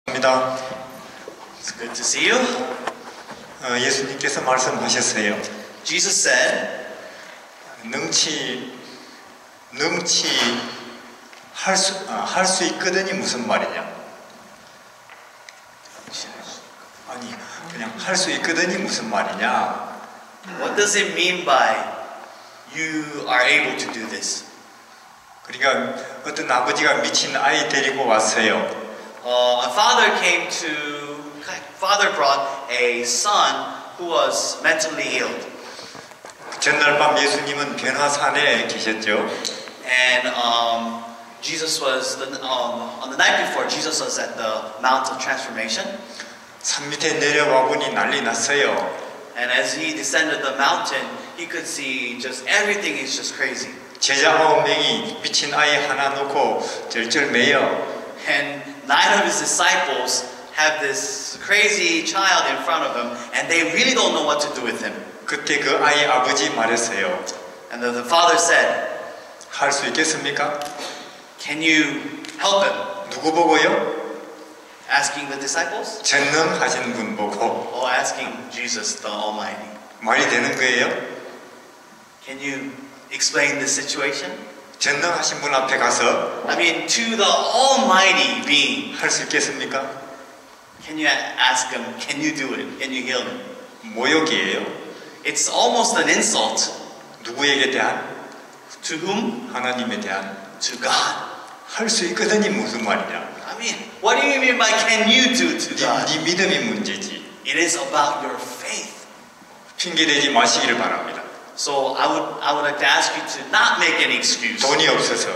입니다. It's good to see you. 예수님께서 말씀하셨어요. Jesus said, 할 수 있거든이 무슨 말이냐? 아니, 그냥 할 수 있거든이 무슨 말이냐? what does it mean by you are able to do this? 그러니까 어떤 아버지가 미친 아이 데리고 왔어요. A father brought a son who was mentally ill. 전날 밤 예수님은 변화산에 계셨죠. And Jesus was, on the night before, Jesus was at the Mount of Transformation. 산 밑에 내려와 보니 난리 났어요. And as he descended the mountain, he could see just everything is just crazy. 제자 9명이 미친 아이 하나 놓고 절절매요. And 9 of his disciples have this crazy child in front of them, and they really don't know what to do with him. 그때 그 아이 아버지 말했어요. And the father said, 할 수 있겠습니까? can you help him? 누구 보고요? Asking the disciples? 전능하신 분 보고. Or asking Jesus the Almighty? 말이 되는 거예요? Can you explain the situation? 전능하신 분 앞에 가서 I mean, to the Almighty being, 할 수 있겠습니까? can you ask him, can you do it? Can you heal him? 모욕이에요. It's almost an insult. 누구에게 대한? To whom? 하나님에 대한. To God. 할 수 있거든이 무슨 말이냐? I mean, what do you mean by can you do to God? 네 믿음이 문제지. It is about your faith. 핑계대지 마시기를 바랍니다. So I would like to ask you to not make any excuse. 돈이 없어서.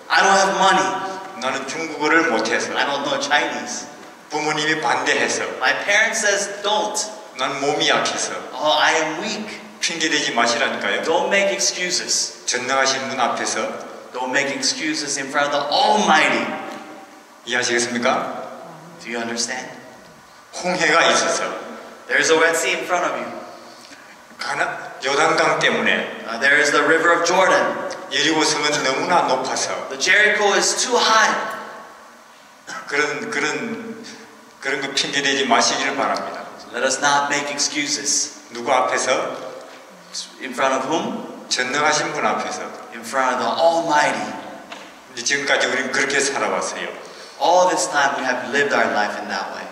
I don't have money. 나는 중국어를 못해서. I don't know Chinese. 부모님이 반대해서. My parents says don't. 난 몸이 약해서. Oh, I am weak. 핑계대지 마시라니까요. Don't make excuses. 전능하신 분 앞에서. Don't make excuses in front of the Almighty. 이해하시겠습니까? Do you understand? 홍해가 있어서. There's a Red Sea in front of you. 요단강 때문에. There is the River of Jordan. 여리고 성은 너무나 높아서. The Jericho is too high. 그런 거 핑계대지 마시기를 바랍니다. Let us not make excuses. 누구 앞에서? In front of whom? 전능하신 분 앞에서. In front of the Almighty. 지금까지 우리는 그렇게 살아왔어요. All this time we have lived our life in that way.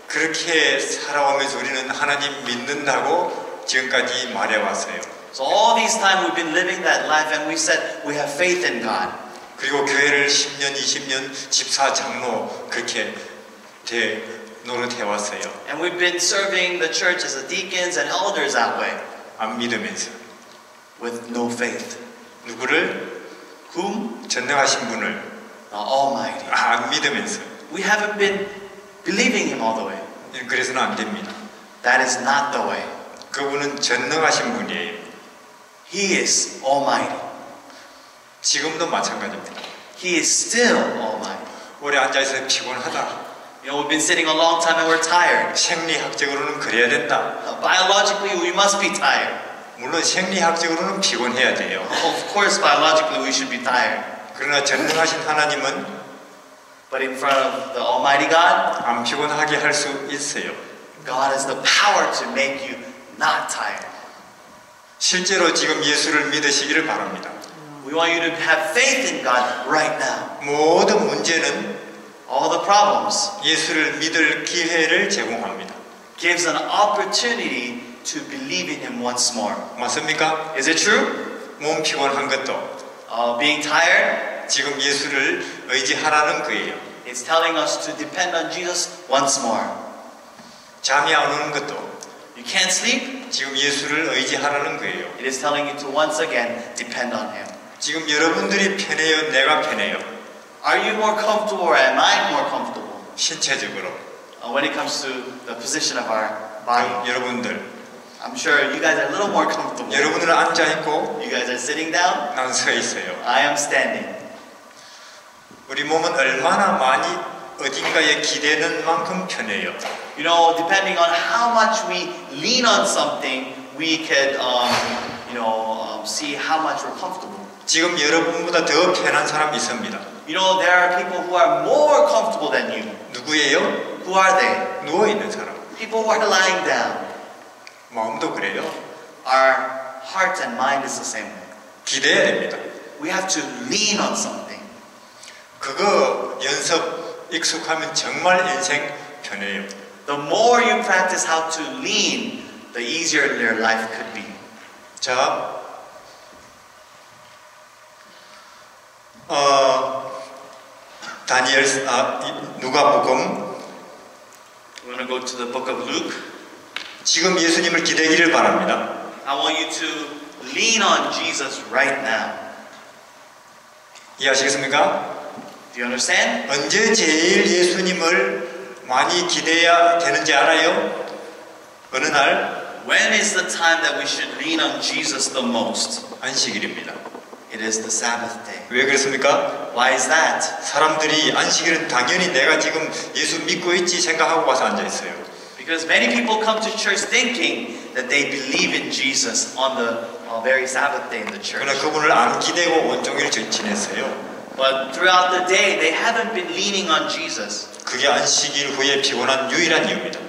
그렇게 살아오면서 우리는 하나님 믿는다고 지금까지 말해왔어요. So all this time we've been living that life and we said we have faith in God. 그리고 교회를 10년, 20년 집사 장로 그렇게 노릇해왔어요. And we've been serving the church as the deacons and elders that way. 안 믿으면서. With no faith. 누구를? Whom? 전능하신 분을. The Almighty. 안 믿으면서. We haven't been believing Him all the way. 그래서는 안 됩니다. That is not the way. 그분은 전능하신 분이에요. He is Almighty. 지금도 마찬가지입니다. He is still Almighty. 오래 앉아있어서 피곤하다. You know, we've been sitting a long time and we're tired. 생리학적으로는 그래야 된다. Biologically, we must be tired. 물론 생리학적으로는 피곤해야 돼요. Of course, biologically, we should be tired. 그러나 전능하신 하나님은 But in front of the Almighty God, 안 피곤하게 할 수 있어요. God has the power to make you not tired. 실제로 지금 예수를 믿으시기를 바랍니다. We want you to have faith in God right now. 모든 문제는 all the problems 예수를 믿을 기회를 제공합니다. gives an opportunity to believe in Him once more. 맞습니까? Is it true? 몸 피곤한 것도 Being tired, 지금 예수를 의지하라는 거예요. it's telling us to depend on Jesus once more. 잠이 안 오는 것도 You can't sleep, 지금 예수를 의지하라는 거예요. it is telling you to once again depend on Him. 지금 여러분들이 편해요? 내가 편해요? Are you more comfortable or am I more comfortable? 신체적으로. When it comes to the position of our body. 여러분들. I'm sure you guys are a little more comfortable. 여러분들은 앉아있고 You guys are sitting down. 난 서 있어요. I am standing. 우리 몸은 얼마나 많이 어딘가에 기대는 만큼 편해요. You know, depending on how much we lean on something, we could, see how much we're comfortable. 지금 여러분보다 더 편한 사람이 있습니다. You know, there are people who are more comfortable than you. 누구예요? Who are they? 누워 있는 사람. People who are lying down. 마음도 그래요. Our heart and mind is the same way. 기대해야 됩니다. We have to lean on something. 그거 연습 익숙하면 정말 인생 편해요. The more you practice how to lean, the easier your life could be. 자, 누가복음 We're going to go to the book of Luke. 지금 예수님을 기대기를 바랍니다. I want you to lean on Jesus right now. 이해하시겠습니까? Do you understand? 언제 제일 예수님을 많이 기대해야 되는지 알아요? 어느 날 When is the time that we should lean on Jesus the most? 안식일입니다. It is the Sabbath day. 왜 그렇습니까? Why is that? 사람들이 안식일은 당연히 내가 지금 예수 믿고 있지 생각하고 와서 앉아 있어요. Because many people come to church thinking that they believe in Jesus on the very Sabbath day in the church. 그러나 그분을 안 기대고 온종일 지냈어요. But throughout the day, they haven't been leaning on Jesus. 그게 안식일 후에 피곤한 유일한 이유입니다.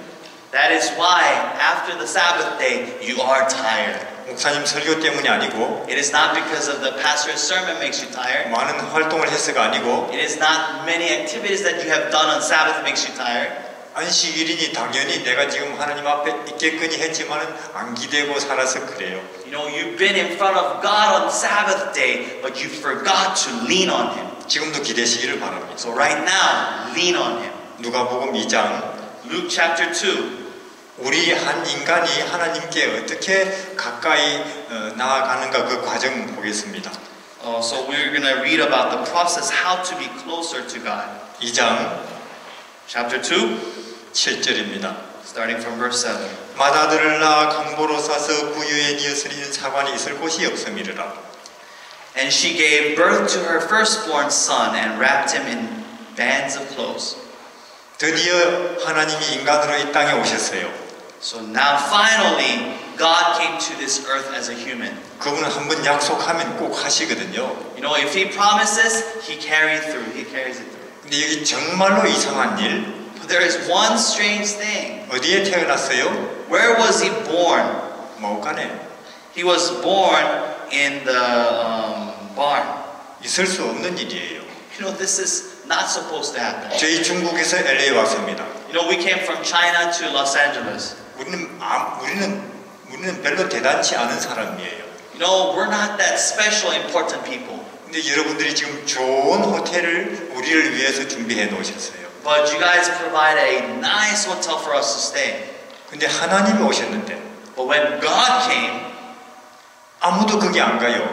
That is why after the Sabbath day, you are tired. 목사님 설교 때문이 아니고 It is not because of the pastor's sermon makes you tired. 많은 활동을 해서가 아니고 It is not many activities that you have done on Sabbath makes you tired. 안식일이니 당연히 내가 지금 하나님 앞에 있겠거니 했지만은 안 기대고 살아서 그래요. You know, you've been in front of God on Sabbath day, but you forgot to lean on Him. 지금도 기대시기를 바랍니다. So right now, lean on Him. 누가복음 2장 Luke chapter 2. 우리 한 인간이 하나님께 어떻게 가까이 나아가는가 그 과정 보겠습니다. So we're going to read about the process how to be closer to God. 2장 Chapter 2, 7절입니다. starting from verse 7. 맏아들을 낳아 강보로 싸서 부유에 니어스리는 사관이 있을 곳이 없음이르라. And she gave birth to her firstborn son and wrapped him in bands of clothes. 드디어 하나님이 인간으로 이 땅에 오셨어요. So now finally God came to this earth as a human. 그분은 한번 약속하면 꼭 하시거든요. You know, if He promises, He carries it through. 근데 여기 정말로 이상한 일. But there is one strange thing. 어디에 태어났어요? Where was He born? 마오간에. He was born in the barn. 있을 수 없는 일이에요. You know, this is not supposed to happen. 저희 중국에서 LA 왔습니다. You know, we came from China to Los Angeles. 우리는 별로 대단치 않은 사람이에요. You know, we're not that special, important people. 근데 여러분들이 지금 좋은 호텔을 우리를 위해서 준비해 놓으셨어요. But you guys provide a nice hotel for us to stay. 근데 하나님이 오셨는데 But when God came, 아무도 거기 안 가요.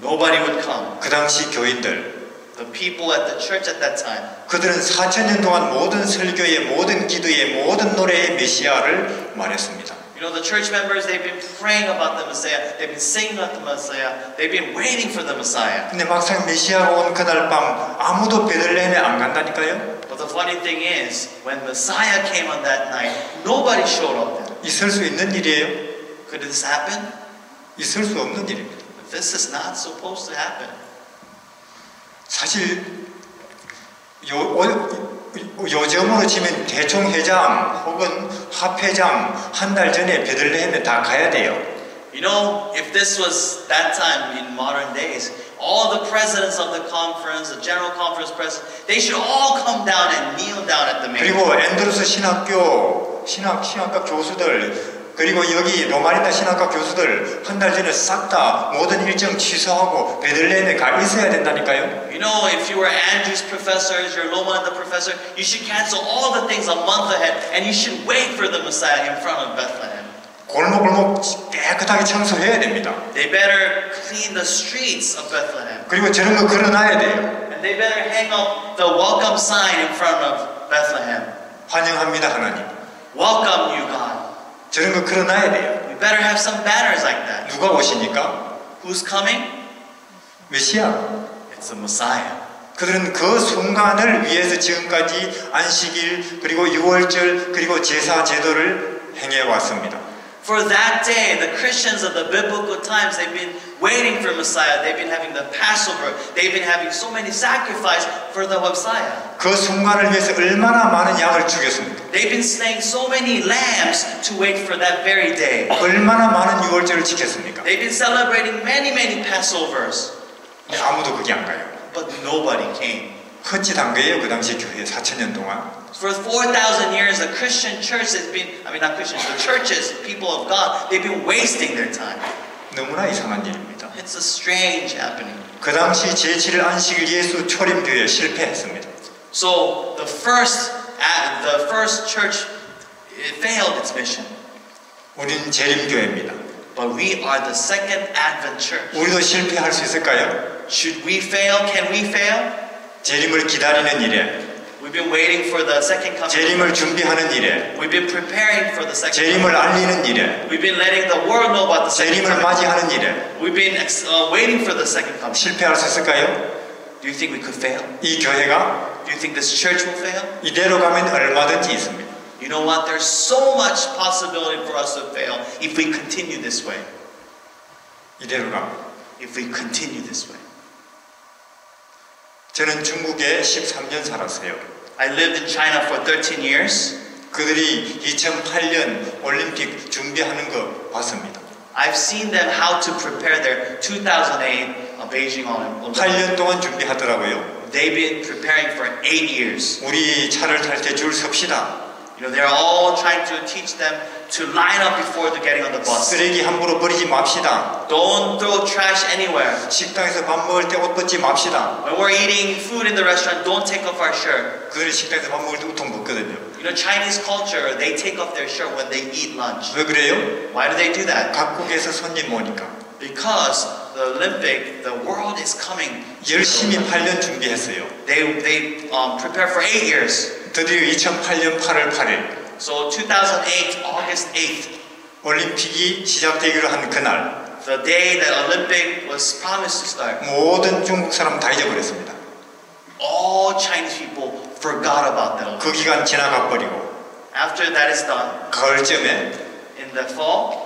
nobody would come. 그 당시 교인들. The people at the church at that time. 그들은 4,000년 동안 모든 설교의 모든 기도의 모든 노래의 메시아를 말했습니다. You know, the church members, they've been praying about the Messiah. They've been singing about the Messiah. They've been waiting for the Messiah. 근데 막상 메시아가 온 그날 밤 아무도 베들레헴에 안 간다니까요. But the funny thing is, when Messiah came on that night, nobody showed up there. 있을 수 있는 일이에요. Could this happen? 있을 수 없는 일입니다. This is not supposed to happen. 사실 요즘으로 치면 대총회장 혹은 합회장 한 달 전에 베들레헴에 다 가야 돼요. You know, if this was that time in modern days, all the presidents of the conference, the general conference presidents, they should all come down and kneel down at the main. 그리고 앤드루스 신학과 교수들 그리고 여기 로마니타 신학과 교수들 한 달 전에 싹 다 모든 일정 취소하고 베들레헴에 가 있어야 된다니까요. You know, if you were Andrew's professors, your Loma and the professor, you should cancel all the things a month ahead and you should wait for the Messiah in front of Bethlehem. 골목 깨끗하게 청소해야 됩니다. They better clean the streets of Bethlehem. 그리고 저런 거 걸어놔야 돼요. And they better hang up the welcome sign in front of Bethlehem. 환영합니다 하나님. Welcome you, God. 저런 거 걸어놔야 돼요. We better have some banners like that. 누가 오시니까? Who's coming? 메시아. It's the Messiah. 그들은 그 순간을 위해서 지금까지 안식일 그리고 유월절 그리고 제사 제도를 행해 왔습니다. For that day, the Christians of the biblical times, they've been waiting for Messiah. They've been having the Passover. They've been having so many sacrifices for the Messiah. 그 순간을 위해서 얼마나 많은 양을 죽였습니까? They've been slaying so many lambs to wait for that very day. 얼마나 많은 유월절을 지켰습니까? They've been celebrating many, many Passovers. 근데 아무도 거기 안 가요. But nobody came. 헛짓한 거예요. 그 당시 교회 4,000년 동안. For 4,000 years, the Christian church has been, not Christians, the churches, people of God, they've been wasting their time. 너무나 이상한 일입니다. It's a strange happening. 그 당시 제7일 안식일 예수 초림교회 실패했습니다. So the first church, it failed its mission. 우리는 재림교회입니다. But we are the second Advent church. 우리도 실패할 수 있을까요? Should we fail? Can we fail? 재림을 기다리는 일에, We've been waiting for the second coming. 재림을 준비하는 일에, We've been preparing for the second 재림을 coming. 알리는 일에, We've been letting the world know about the second 재림을 coming. 맞이하는 일에 We've been waiting for the second coming. 실패할 수 있을까요? Do you think we could fail? 이 교회가 Do you think this church will fail? 이대로 가면 얼마든지 있습니다. You know what? There's so much possibility for us to fail if we continue this way. 이대로 가면. If we continue this way. 저는 중국에 13년 살았어요. I lived in China for 13 years. 그들이 2008년 올림픽 준비하는 거 봤습니다. I've seen them how to prepare their 2008 Beijing Olympics. 8년 동안 준비하더라고요. They've been preparing for 8 years. 우리 차를 탈 때 줄 섭시다. You know, they're all trying to teach them to line up before they're getting on the bus. 쓰레기 함부로 버리지 맙시다. Don't throw trash anywhere. 식당에서 밥 먹을 때 옷 벗지 맙시다. When we're eating food in the restaurant, don't take off our shirt. 그들이 식당에서 밥 먹을 때 우통 벗거든요. You know, Chinese culture, they take off their shirt when they eat lunch. 왜 그래요? Why do they do that? 각국에서 손님 오니까. Because the Olympic, the world is coming. 열심히 8년 준비했어요. They prepare for 8 years. 드디어 2008년 8월 8일 So 2008, August 8th, 올림픽이 시작되기로 한 그날 the day that Olympic was promised to start, 모든 중국 사람 다 잊어버렸습니다. all Chinese people forgot about that 그 Olympic. 기간 지나가 버리고 After that is done, 가을쯤에 in the fall,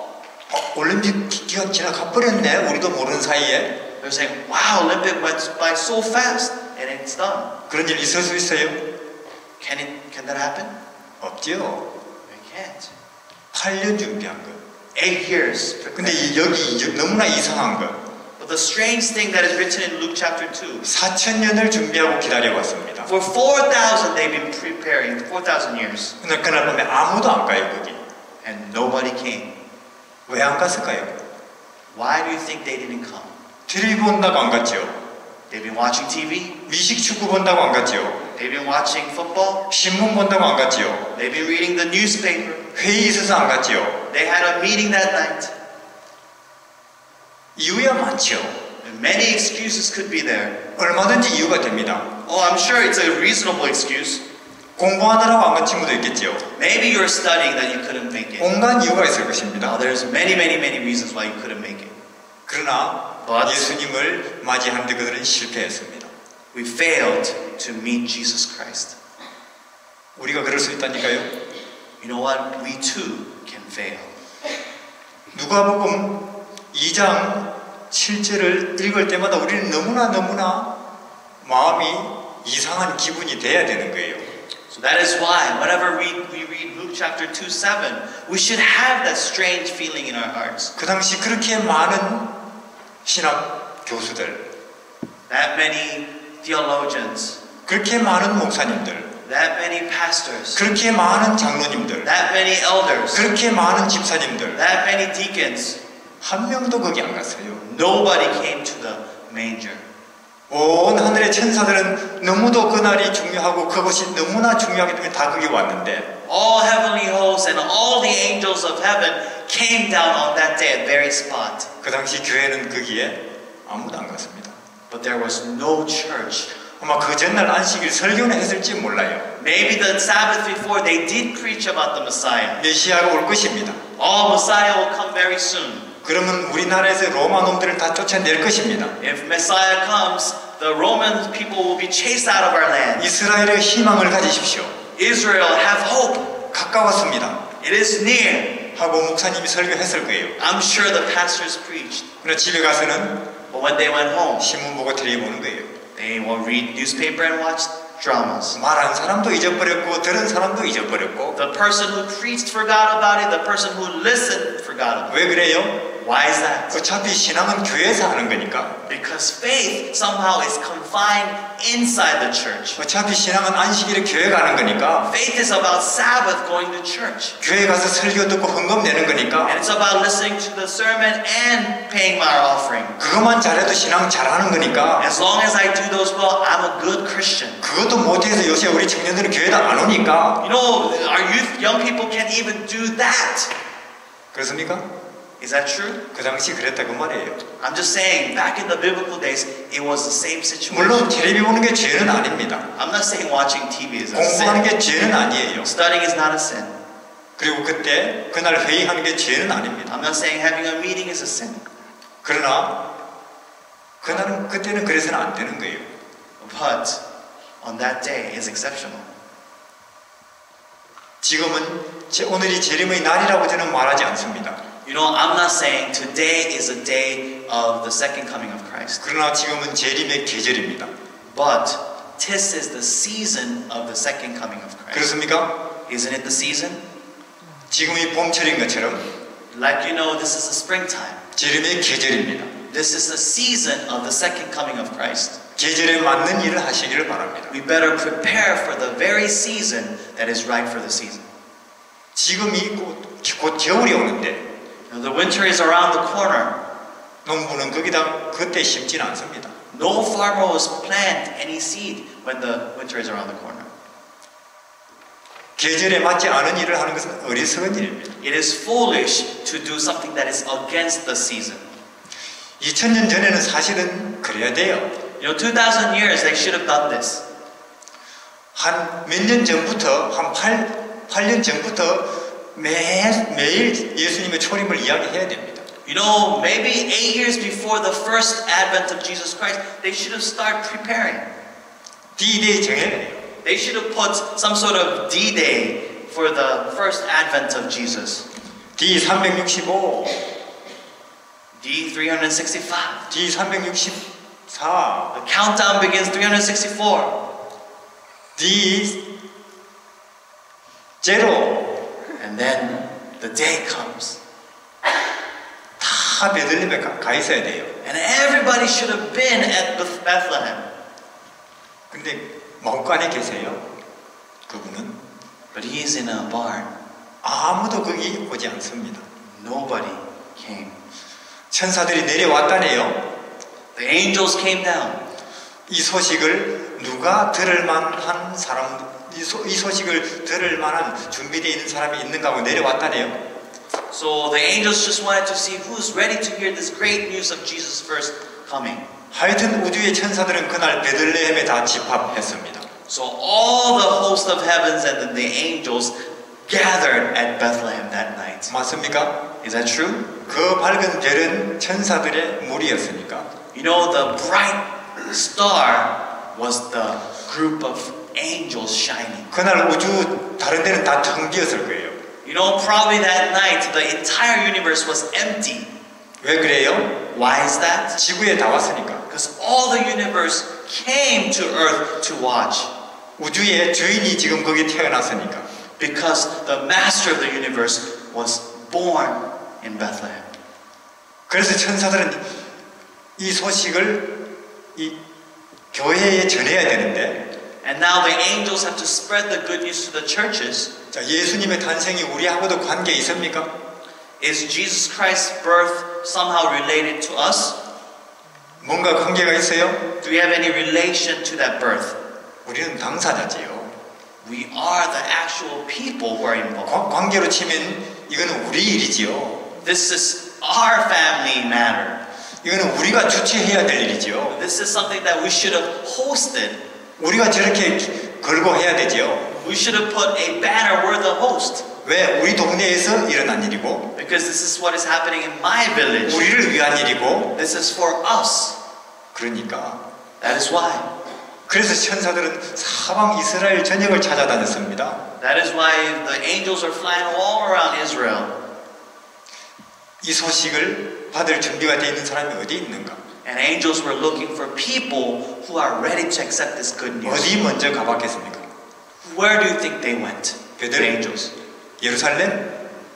올림픽 기간 지나가 버렸네. 우리도 모르는 사이에. they're saying, wow, Olympic went by so fast, and it's done. 그런 일 있을 수 있어요? Can that happen? 없죠. It can't. 8년 준비한 거. 8 years. 근데 여기 너무나 이상한 거. But the strange thing that is written in Luke chapter 2, 4,000년을 준비하고 기다려왔습니다. for 4,000 they've been preparing, 4,000 years, 근데 그날 밤에 아무도 안 가요 거기. and nobody came. 왜 안 갔을까요? Why do you think they didn't come? 텔레비 본다고 안 갔죠. They've been watching TV, 미식 축구 본다고 안 갔죠. they've been watching football, 신문 본다고 안 갔죠. they've been reading the newspaper, 회의 있어서 안 갔죠. they had a meeting that night. 이유야 많죠. And many excuses could be there. 얼마든지 이유가 됩니다. Oh, I'm sure it's a reasonable excuse. 공부하느라고 안 간 친구도 있겠죠. Maybe you're studying that you couldn't make it. 온갖 이유가 있을 것입니다. Now, there's many reasons why you couldn't make it. 그러나 But 예수님을 맞이하는데 그들은 실패했습니다. we failed to meet Jesus Christ. 우리가 그럴 수 있다니까요. You know what? We too can fail. 누가복음 2장 7절을 읽을 때마다 우리는 너무나 마음이 이상한 기분이 돼야 되는 거예요. So that is why whenever we read Luke chapter 2:7, we should have that strange feeling in our hearts. 그 당시 그렇게 많은 신학 교수들, That many theologians, 그렇게 많은 목사님들, that many pastors, 그렇게 많은 장로님들, that many elders, 그렇게 많은 집사님들 that many deacons, 한 명도 거기 안 갔어요. nobody came to the manger. 온 하늘의 천사들은 너무도 그날이 중요하고 그것이 너무나 중요하기 때문에 다 거기 왔는데 All heavenly hosts and all the angels of heaven came down on that day at very spot. 그 당시 교회는 거기에 아무도 안 갔습니다. But there was no church. 아마 그 전날 안식일 설교는 했을지 몰라요. Maybe the Sabbath before they did preach about the Messiah. 메시아가 올 것입니다. Oh, Messiah will come very soon. 그러면 우리나라에서 로마 놈들을 다 쫓아낼 것입니다. If Messiah comes, the Roman people will be chased out of our land. 이스라엘의 희망을 가지십시오. Israel, have hope. 가까웠습니다. It is near. 하고 목사님이 설교했을 거예요. I'm sure the pastors preached. 그러나 집에 가서는 But when they went home, 신문 보고 텔레비 보는 거예요. they will read newspaper and watch dramas. 말하는 사람도 잊어버렸고 들은 사람도 잊어버렸고. The person who preached forgot about it. The person who listened forgot about it. 왜 그래요? Why is that? 어차피 신앙은 교회에서 하는 거니까. Because faith somehow is confined inside the church. 어차피 신앙은 안식일에 교회 가는 거니까. Faith is about Sabbath going to church. 교회 가서 설교 듣고 헌금 내는 거니까. And it's about listening to the sermon and paying our offering. 그것만 잘해도 신앙 잘하는 거니까. As long as I do those well, I'm a good Christian. 그것도 못해서 요새 우리 청년들은 교회도 안 오니까. You know, our young people can't even do that. 그렇습니까? Is that true? 그 당시 그랬다 그 말이에요. I'm just saying, back in the biblical days, it was the same situation. 물론 텔레비 보는 게 죄는 아닙니다. I'm not saying watching TV is a 공부하는 sin. 게 죄는 아니에요. Studying is not a sin. 그리고 그날 회의하는 게 죄는 아닙니다. I'm not saying having a meeting is a sin. 그러나 그때는 그래서는 안 되는 거예요. But on that day is exceptional. 지금은 오늘이 재림의 날이라고 저는 말하지 않습니다. You know, I'm not saying today is a day of the second coming of Christ. 그러나 지금은 재림의 계절입니다. But this is the season of the second coming of Christ. 그렇습니까? Isn't it the season? 지금이 봄철인 것처럼 Like you know, this is the springtime. 재림의 계절입니다. This is the season of the second coming of Christ. 계절에 맞는 일을 하시기를 바랍니다. We better prepare for the very season that is right for the season. 지금이 곧 겨울이 오는데 Now, the winter is around the corner. 농부는 거기다 그때 심지는 않습니다. No farmer will plant any seed when the winter is around the corner. 계절에 맞지 않은 일을 하는 것은 어리석은 일입니다. It is foolish to do something that is against the season. 2000년 전에는 사실은 그래야 돼요. You know, 2,000 years they should have done this. 한 몇 년 전부터 한 8년 전부터 매일 예수님의 초림을 이야기해야 됩니다. You know, maybe 8 years before the first advent of Jesus Christ, they should have started preparing. D-Day 정해야 돼요. They should have put some sort of D-Day for the first advent of Jesus. D365, D365. D364, The countdown begins 364. D0 And then the day comes. 다 베들레헴에 가 있어야 돼요. And everybody should have been at Bethlehem. 근데 멍간에 계세요. 그분은 But he is in a barn. 아무도 거기 오지 않습니다. Nobody came. 천사들이 내려왔다네요. The angels came down. 이 소식을 누가 들을 만한 사람, 이 소식을 들을 만한 준비되어 있는 사람이 있는가 하고 내려왔다네요. So the angels just wanted to see who's ready to hear this great news of Jesus' first coming. 하여튼 우주의 천사들은 그날 베들레헴에 다 집합했습니다. So all the host of heavens and the angels gathered at Bethlehem that night. 맞습니까? Is that true? 그 밝은 별은 천사들의 무리였으니까. You know, the bright star was the group of angels shining. 그날 우주 다른 데는 다 텅 비었을 거예요. You know, probably that night the entire universe was empty. 왜 그래요? Why is that? 지구에 다 왔으니까. Because all the universe came to earth to watch. 우주의 주인이 지금 거기 태어났으니까. Because the master of the universe was born in Bethlehem. 그래서 천사들은 이 소식을 이 교회에 전해야 되는데 And now the angels have to spread the good news to the churches. 자, 예수님의 탄생이 우리하고도 관계 있습니까? Is Jesus Christ's birth somehow related to us? 뭔가 관계가 있어요? Do we have any relation to that birth? 우리는 당사자지요. We are the actual people who are involved. 관계로 치면 이거는 우리 일이지요. This is our family matter. 이거는 우리가 주최해야 될 일이지요. This is something that we should have hosted. 우리가 저렇게 걸고 해야 되지요. We should have put a banner, we're the host. 왜? 우리 동네에서 일어난 일이고 Because this is what is happening in my village. 우리를 위한 일이고 This is for us. 그러니까 That is why. 그래서 천사들은 사방 이스라엘 전역을 찾아다녔습니다. That is why the angels are flying all around Israel. 이 소식을 받을 준비가 되어 있는 사람이 어디 있는가? And angels were looking for people who are ready to accept this good news. 어디 먼저 가봤겠습니까? Where do you think they went? The 그들 angels. 예루살렘?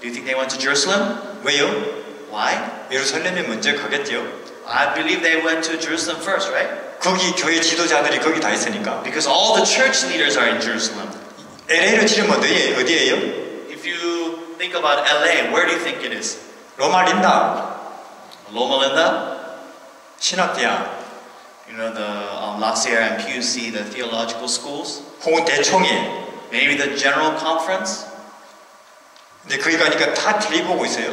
Do you think they went to Jerusalem? 왜요? Why? 예루살렘에 먼저 가겠죠. I believe they went to Jerusalem first, right? 거기 교회 지도자들이 거기 다 있으니까. Because all the church leaders are in Jerusalem. LA로 치르면 어디예요? If you think about LA, where do you think it is? 로마린다, Loma Linda? 신학대학, You know, the La Sierra and PUC, the theological schools? 혹은 대총회. Maybe the General Conference? 근데 거기 가니까 다 텔레비 보고 있어요.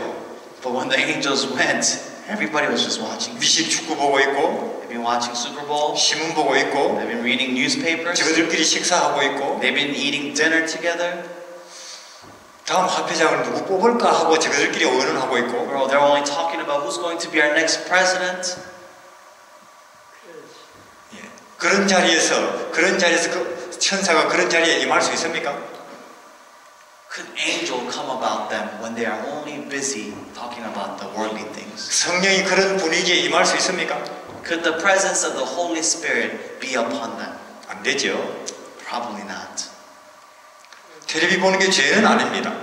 But when the angels went, everybody was just watching. 미식 축구 보고 있고, They've been watching Super Bowl. 신문 보고 있고, They've been reading newspapers. 저들끼리 식사하고 있고, They've been eating dinner together. 다음 화폐장을 누구 뽑을까 하고 저들끼리 의논하고 있고. Or they're only talking about who's going to be our next president. 예. 그런 자리에서 그 천사가 그런 자리에 임할 수 있습니까? Could angel come about them when they are only busy talking about the worldly things? 성령이 그런 분위기에 임할 수 있습니까? Could the presence of the Holy Spirit be upon them? 안 되죠. Probably not. 텔레비 보는 게 죄는 아닙니다.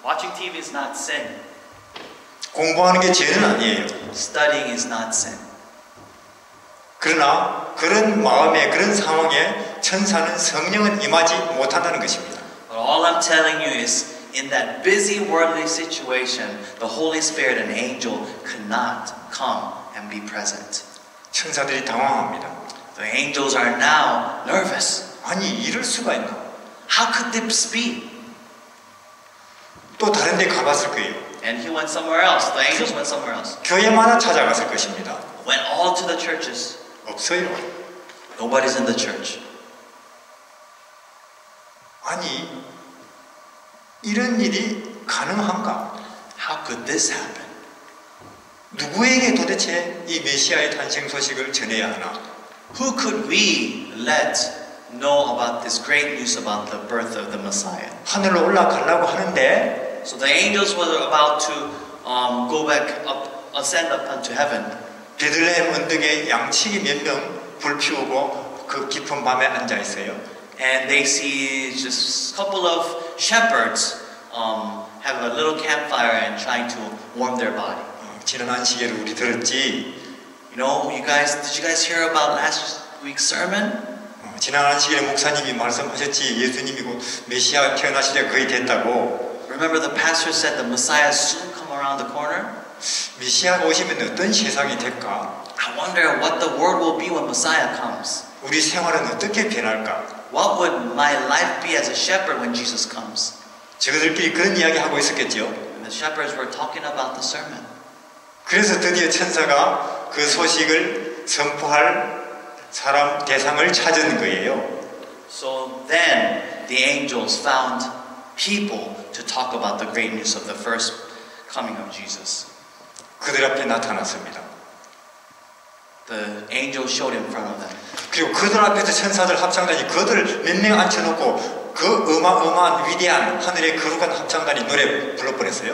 Watching TV is not sin. 공부하는 게 죄는 아니에요. Studying is not sin. 그러나 그런 마음에 그런 상황에 천사는 성령은 임하지 못한다는 것입니다. But all I'm telling you is, in that busy worldly situation, the Holy Spirit and angel could not come and be present. 천사들이 당황합니다. The angels are now nervous. 아니 이럴 수가 있나? How could this be? 또 다른 데 가봤을 거예요. And he went somewhere else. The angels went somewhere else. 교회마다 찾아갔을 것입니다. Went all to the churches. 없어요. Nobody's in the church. 아니 이런 일이 가능한가? How could this happen? 누구에게 도대체 이 메시아의 탄생 소식을 전해야 하나? Who could we let know about this great news about the birth of the Messiah? 하늘로 올라가려고 하는데 So the angels were about to go back up, ascend up unto heaven. 베들레헴 언덕에 양치기 몇 명 불 피우고 그 깊은 밤에 앉아 있어요. And they see just a couple of shepherds have a little campfire and trying to warm their body. 지난 안식일을 우리 들었지. You know, did you guys hear about last week's sermon? 지난 안식일에 목사님이 말씀하셨지. 예수님이 곧 메시아 태어나실 때 거의 됐다고. Remember the pastor said the Messiah soon come around the corner? 메시아가 오시면 어떤 세상이 될까? I wonder what the world will be when Messiah comes. 우리 생활은 어떻게 변할까? What would my life be as a shepherd when Jesus comes? 저들끼리 그런 이야기 하고 있었겠죠. And the shepherds were talking about the sermon. 그래서 드디어 천사가 그 소식을 선포할 사람 대상을 찾은 거예요. So then the angels found people to talk about the great news of the first coming of Jesus. 그들 앞에 나타났습니다. The angel showed in front of them. 그리고 그들 앞에서 천사들 합창단이 그들 몇 명 앉혀놓고 그 어마어마한 위대한 하늘의 거룩한 합창단이 노래 불러버렸어요.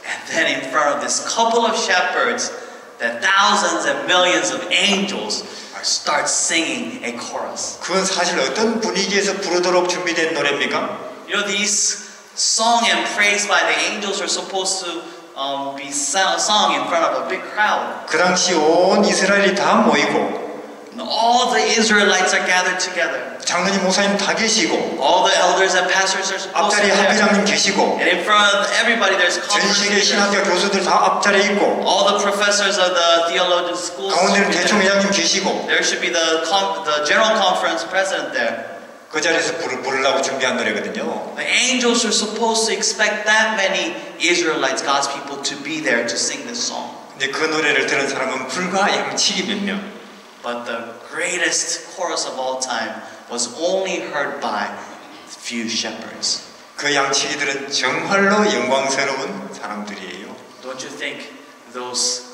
And then in front of this couple of shepherds, the thousands and millions of angels start singing a chorus. 그건 사실 어떤 분위기에서 부르도록 준비된 노래입니까? You know, these song and praise by the angels are supposed to be sung in front of a big crowd. 그 당시 온 이스라엘이 다 모이고 And all the Israelites are gathered together. 장로님 목사님 다 계시고 All the elders and pastors are supposed to 앞자리에 be there. 학회장님 계시고 And in front of everybody there's 전 conference 세계 leaders. 신학교 교수들 다 앞자리에 있고 All the professors of the theologian schools 가운데는 should be 대총 there. 회장님 계시고 There should be the general conference president there. 그 자리에서 부르려고 준비한 노래거든요. The angels are supposed to expect that many Israelites, God's people, to be there to sing this song. 근데 그 노래를 들은 사람은 불과 양치기 몇 명. But the greatest chorus of all time was only heard by few shepherds. 그 양치기들은 정말로 영광스러운 사람들이에요. Don't you think those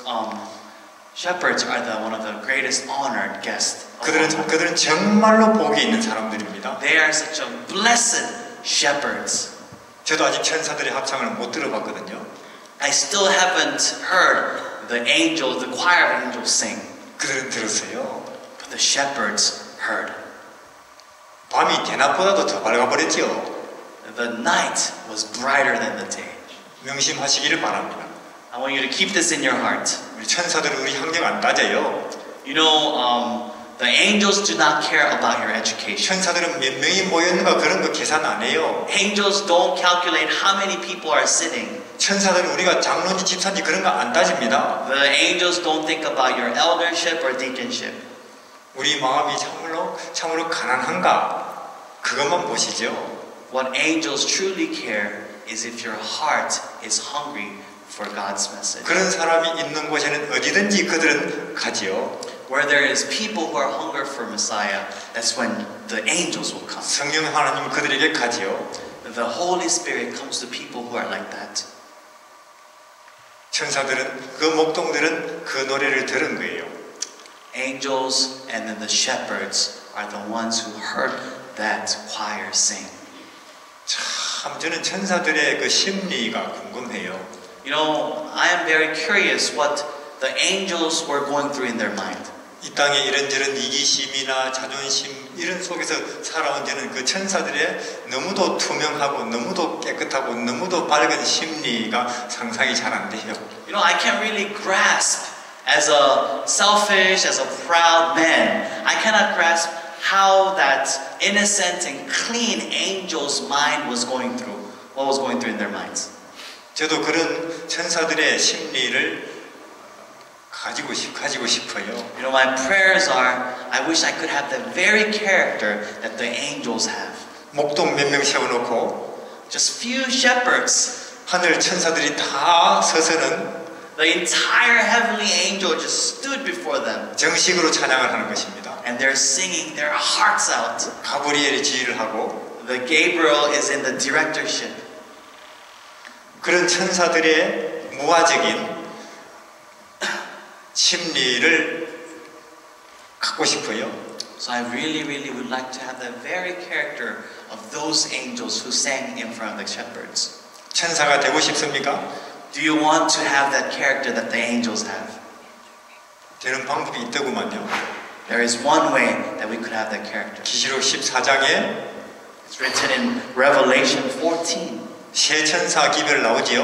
shepherds are one of the greatest honored guests of all time? 그들은 정말로 복이 있는 사람들입니다. They are such a blessed shepherds. 저도 아직 천사들의 합창을 못 들어봤거든요. I still haven't heard the angels, the choir of angels sing. 그들은 들었어요. But the shepherds heard. 밤이 대낮보다도 더 밝아버렸지요. The night was brighter than the day. 명심하시기를 바랍니다. I want you to keep this in your heart. 우리 천사들은 우리 환경 안 따져요. You know, the angels do not care about your education. 천사들은 몇 명이 모였는가 그런 거 계산 안 해요. Angels don't calculate how many people are sitting. 천사들은 우리가 장로인지 집사인지 그런 거 안 따집니다. The angels don't think about your eldership or deaconship. 우리 마음이 참으로 가난한가 그것만 보시죠. What angels truly care is if your heart is hungry for God's message. 그런 사람이 있는 곳에는 어디든지 그들은 가지요. Where there is people who are hunger for Messiah, that's when the angels will come. 성령 하나님 그들에게 가지요. The Holy Spirit comes to people who are like that. 천사들은 그 목동들은 그 노래를 들은 거예요. Angels and then the shepherds are the ones who heard that choir sing. 참 저는 천사들의 그 심리가 궁금해요. You know, I am very curious what the angels were going through in their mind. 이 땅에 이런저런 이기심이나 자존심 이런 속에서 살아온 저는 그 천사들의 너무도 투명하고 너무도 깨끗하고 너무도 밝은 심리가 상상이 잘 안 돼요. You know, I can't really grasp as a selfish, as a proud man. I cannot grasp how that innocent and clean angel's mind was going through, what was going through in their minds. 저도 그런 천사들의 심리를 가지고 싶어요. You know, my prayers are, I wish I could have the very character that the angels have. 목동 몇 명 세워놓고 Just few shepherds. 하늘 천사들이 다 서서는 The entire heavenly angel just stood before them. 정식으로 찬양을 하는 것입니다. And they're singing their hearts out. 가브리엘이 지휘를 하고 The Gabriel is in the directorship. 그런 천사들의 무화적인 심리를 갖고 싶어요. So I really would like to have the very character of those angels who sang in front of the shepherds. 천사가 되고 싶습니까? Do you want to have that character that the angels have? 되는 방법이 있더구만요. There is one way that we could have that character. 계시록 14장에 It's written in Revelation 14. 세 천사 기별 나오지요.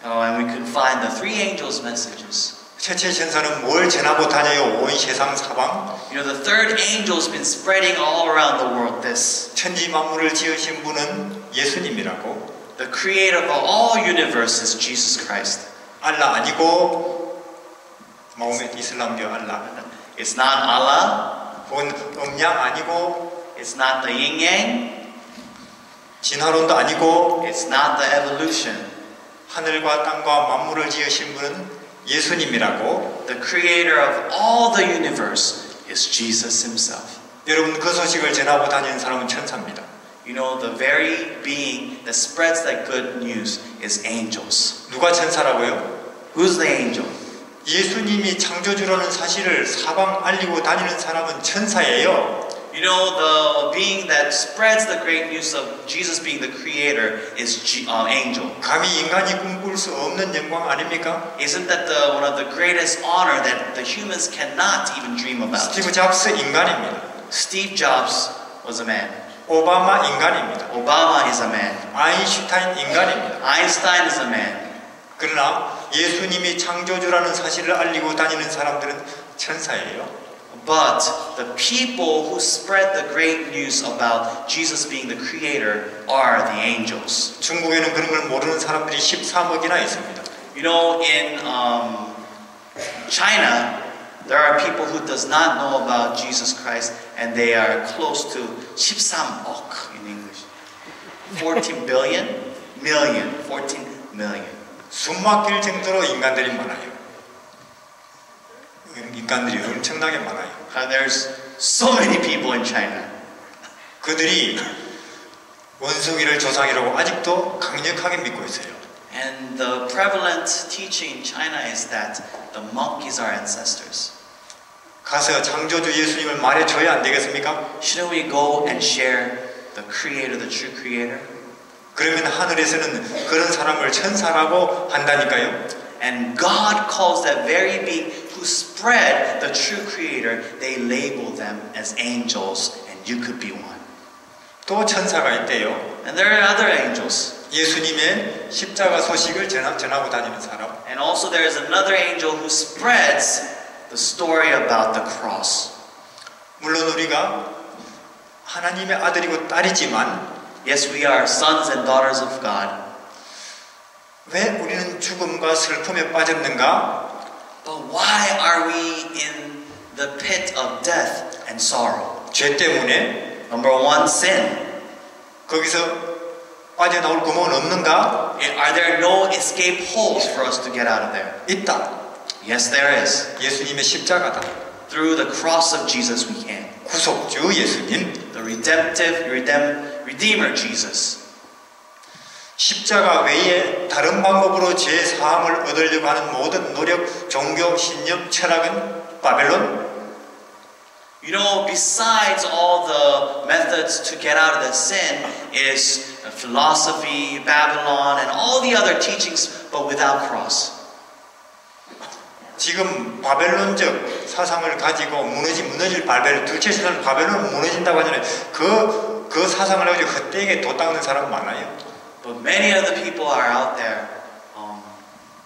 And we can find the three angels' messages. 첫째 천사는 뭘 전하고 다녀요? 온 세상 사방. You know, the third angel's been spreading all around the world this. 천지 만물을 지으신 분은 예수님이라고. The creator of all universes, Jesus Christ. 알라 아니고 마호메트 이슬람교 알라. It's not Allah. 본 음양 아니고 It's not the yin yang. 진화론도 아니고 It's not the evolution. 하늘과 땅과 만물을 지으신 분은 예수님이라고. The creator of all the universe is Jesus himself. 여러분 그 소식을 전하고 다니는 사람은 천사입니다. You know, the very being that spreads that good news is angels. 누가 천사라고요? Who's the angel? 예수님이 창조주라는 사실을 사방 알리고 다니는 사람은 천사예요. You know, the being that spreads the great news of Jesus being the creator is angel. 감히 인간이 꿈꿀 수 없는 영광 아닙니까? Isn't that one of the greatest honor that the humans cannot even dream about? 스티브 잡스 인간입니다. Steve Jobs was a man. 오바마 인간입니다. Obama is a man. 아인슈타인 인간입니다. Einstein is a man. 그러나 예수님이 창조주라는 사실을 알리고 다니는 사람들은 천사예요. But the people who spread the great news about Jesus being the creator are the angels. 중국에는 그런 걸 모르는 사람들이 13억이나 있습니다. You know, in China, there are people who does not know about Jesus Christ, and they are close to 13억 in English. 14 billion, million, 14 million. 숨 막힐 정도로 인간들이 많아요. 인간들이 엄청나게 많아요. And there's so many people in China. 그들이 원숭이를 조상이라고 아직도 강력하게 믿고 있어요. And the prevalent teaching in China is that the monkeys are ancestors. 가서 창조주 예수님을 말해줘야 안 되겠습니까? Shouldn't we go and share the creator, the true creator? 그러면 하늘에서는 그런 사람을 천사라고 한다니까요. And God calls that very being who spread the true creator, they label them as angels, and you could be one. 또 천사가 있대요. And there are other angels. 예수님의 십자가 소식을 전하고 다니는 사람. And also there is another angel who spreads the story about the cross. 물론 우리가 하나님의 아들이고 딸이지만 Yes, we are sons and daughters of God. 왜 우리는 죽음과 슬픔에 빠졌는가? But why are we in the pit of death and sorrow? 죄 때문에. Number one, sin. 거기서 빠져나올 구멍은 없는가? Are there no escape holes for us to get out of there? 있다. Yes, there is. 예수님의 십자가다. Through the cross of Jesus we can. 구속주 예수님. The Redeemer Jesus. 십자가 외에 다른 방법으로 죄 사함을 얻으려고 하는 모든 노력, 종교, 신념, 철학은 바벨론. You know, besides all the methods to get out of the sin is philosophy, Babylon, and all the other teachings, but without cross. 지금 바벨론적 사상을 가지고 무너질 바벨론, 둘째 세상 바벨론 무너진다고 하잖아요. 그 사상을 가지고 헛되게 도 닦는 사람 많아요. But many of the people are out there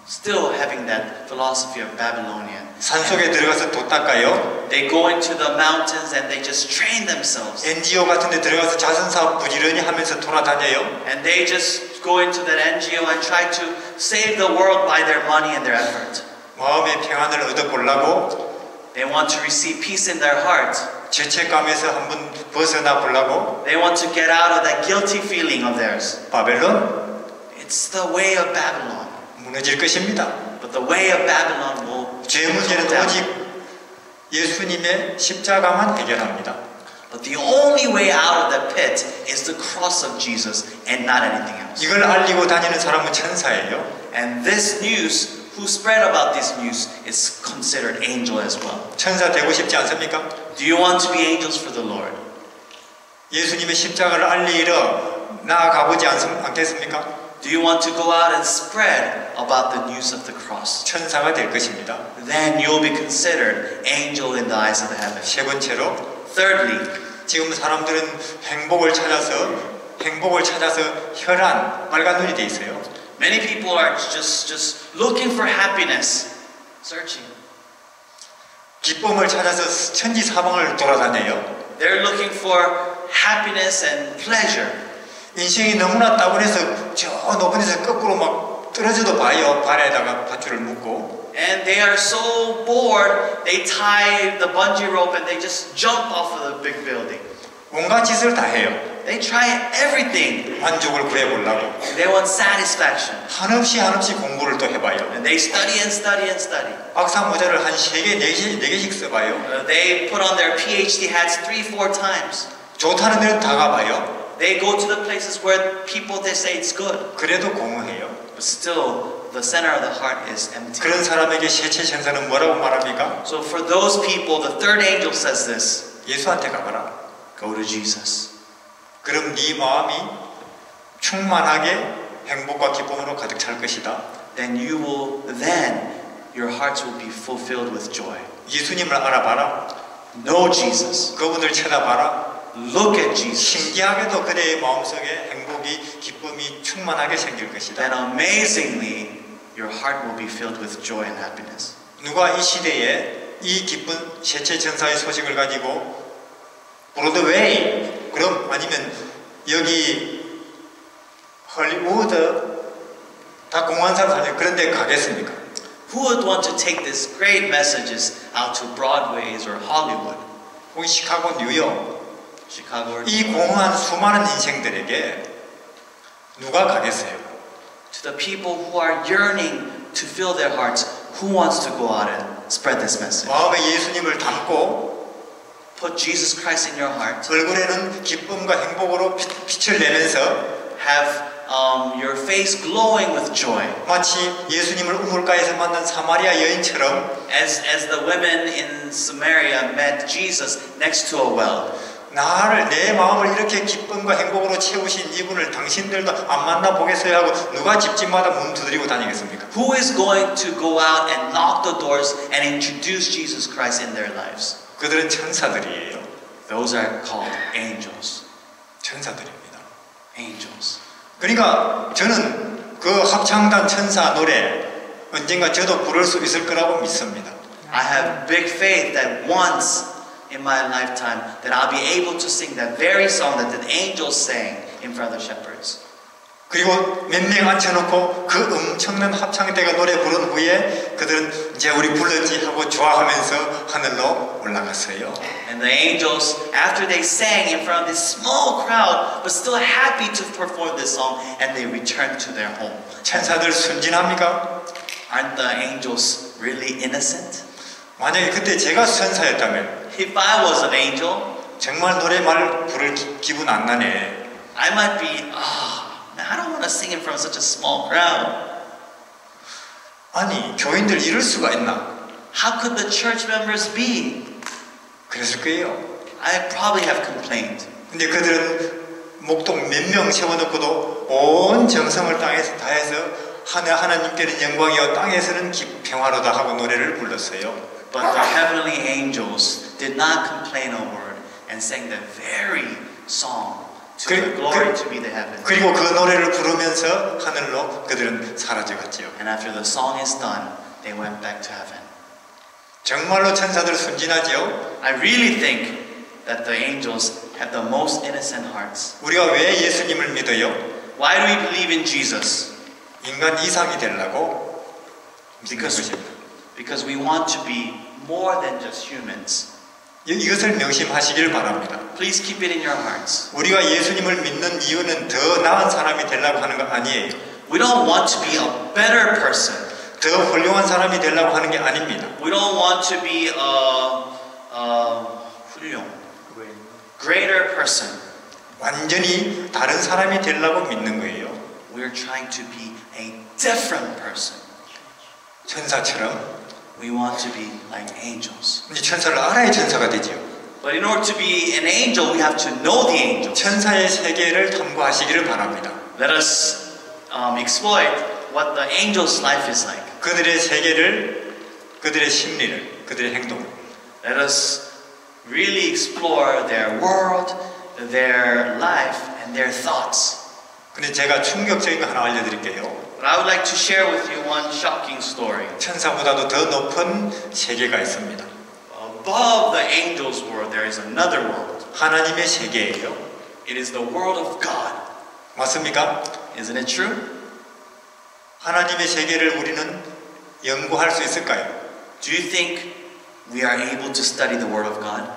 still having that philosophy of Babylonian. 산속에 들어가서 도 닦아요. They go into the mountains and they just train themselves. NGO 같은 데 들어가서 자선사업 부지런히 하면서 돌아다녀요. And they just go into that NGO and try to save the world by their money and their effort. 마음의 평안을 얻어보려고 They want to receive peace in their heart. 죄책감에서 한번 벗어나 보려고 They want to get out of that guilty feeling of theirs. 바벨론 It's the way of Babylon. 무너질 것입니다. But the way of Babylon will 죄 문제는 come down. 오직 예수님의 십자가만 해결합니다. But the only way out of the pit is the cross of Jesus and not anything else. 이걸 알리고 다니는 사람은 천사예요. And this news, who spread about this news, is considered angel as well. 천사 되고 싶지 않습니까? Do you want to be angels for the Lord? 예수님의 십자가를 알리러 나아가보지 않겠습니까? Do you want to go out and spread about the news of the cross? 천사가 될 것입니다. Then you will be considered angel in the eyes of the heavens. 세 번째로 Thirdly, 지금 사람들은 행복을 찾아서 혈안, 빨간 눈이 돼 있어요. many people are just looking for happiness, searching. 기쁨을 찾아서 천지 사방을 돌아다녀요. They're looking for happiness and pleasure. 인생이 너무나 따분해서 저 높은 데서 거꾸로 막 떨어져도 봐요. 발에다가 밧줄을 묶고. And they are so bored, they tie the bungee rope and they just jump off of the big building. 온갖 짓을 다 해요. They try everything. 만족을 구해보려고. They want satisfaction. 한없이 공부를 또 해봐요. And they study and study and study. 박사 모자를 한 3개, 4개씩 써봐요. They put on their PhD hats 3-4 times. 좋다는 데는 다 가봐요. They go to the places where people they say it's good. 그래도 공허해요. But still, the center of the heart is empty. 그런 사람에게 셋째 천사는 뭐라고 말합니까? So for those people, the third angel says this. 예수한테 가봐라. Go to Jesus. 그럼 네 마음이 충만하게 행복과 기쁨으로 가득 찰 것이다. Then your hearts will be fulfilled with joy. 예수님을 알아봐라. Know Jesus. 그분을 쳐다봐라. Look at Jesus. 신기하게도 그대의 마음속에 행복이, 기쁨이 충만하게 생길 것이다. Then amazingly, your heart will be filled with joy and happiness. 누가 이 시대에 이 기쁜 셋째 천사의 소식을 가지고 브로드웨이, 그럼 아니면 여기 헐리우드 다 공부한 사람 살죠. 그런 데 가겠습니까? Who would want to take these great messages out to Broadways or Hollywood? 혹은 시카고, 뉴욕, Chicago or 이 공허한 수많은 인생들에게 누가 가겠어요? to the people who are yearning to fill their hearts, who wants to go out and spread this message? 마음에 예수님을 담고 Put Jesus Christ in your heart. 얼굴에는 기쁨과 행복으로 빛을 내면서 Have your face glowing with joy. 마치 예수님을 우물가에서 만난 사마리아 여인처럼 As the women in Samaria met Jesus next to a well. 나를 내 마음을 이렇게 기쁨과 행복으로 채우신 이분을 당신들도 안 만나 보겠어요 하고 누가 집집마다 문 두드리고 다니겠습니까? Who is going to go out and knock the doors and introduce Jesus Christ in their lives? 그들은 천사들이에요. Those are called angels. 천사들입니다. Angels. 그러니까 저는 그 합창단 천사 노래 언젠가 저도 부를 수 있을 거라고 믿습니다. I have big faith that once in my lifetime that I'll be able to sing that very song that the angels sang in front of the shepherds. 그리고 몇 명 앉혀놓고 그 엄청난 합창대가 노래 부른 후에 그들은 이제 우리 불렀지 하고 좋아하면서 하늘로 올라갔어요. And the angels, after they sang in front of this small crowd, but still happy to perform this song, and they returned to their home. 천사들 순진합니까? Aren't the angels really innocent? 만약에 그때 제가 천사였다면 If I was an angel, 정말 노래말 부를 기분 안 나네. I might be, I don't want to sing in front of such a small crowd. 아니 교인들 이럴 수가 있나? How could the church members be? 그랬을 거예요. I probably have complained. 근데 그들은 목동 몇 명 세워놓고도 온 정성을 땅에서 다해서 하나님께는 영광이요 땅에서는 평화로다 하고 노래를 불렀어요. But the heavenly angels did not complain a word and sang the very song to the glory to be the heaven. 그리고 그 노래를 부르면서 하늘로 그들은 사라져갔지요. And after the song is done, they went back to heaven. 정말로 천사들 순진하지요. I really think that the angels have the most innocent hearts. 우리가 왜 예수님을 믿어요? Why do we believe in Jesus? 인간 이상이 되려고 믿는 것입니다. Because we want to be more than just humans. 이것을 명심하시길 바랍니다. Please keep it in your hearts. 우리가 예수님을 믿는 이유는 더 나은 사람이 되려고 하는 거 아니에요. We don't want to be a better person. 더 훌륭한 사람이 되려고 하는 게 아닙니다. We don't want to be 훌륭, greater person. 완전히 다른 사람이 되려고 믿는 거예요. We're trying to be a different person. 천사처럼. We want to be like angels. 이제 천사를 알아야 천사가 되지요. But in order to be an angel, we have to know the angels. 천사의 세계를 탐구하시기를 바랍니다. Let us exploit what the angels' life is like. 그들의 세계를, 그들의 심리를, 그들의 행동을. Let us really explore their world, their life, and their thoughts. 근데 제가 충격적인 거 하나 알려드릴게요. But I would like to share with you one shocking story. 천사보다도 더 높은 세계가 있습니다. Above the angels' world, there is another world. 하나님의 세계예요. It is the world of God. 맞습니까? Isn't it true? 하나님의 세계를 우리는 연구할 수 있을까요? Do you think we are able to study the Word of God?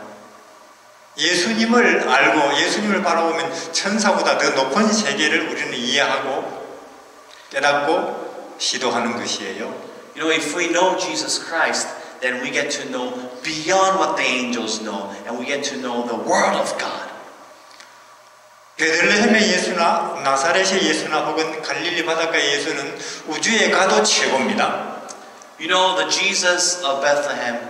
예수님을 알고 예수님을 바라보면 천사보다 더 높은 세계를 우리는 이해하고 깨닫고 시도하는 것이에요. You know, if we know Jesus Christ, then we get to know beyond what the angels know, and we get to know the Word of God. 베들레헴의 예수나 나사렛의 예수나 혹은 갈릴리 바닷가의 예수는 우주에 가도 최고입니다. You know, the Jesus of Bethlehem,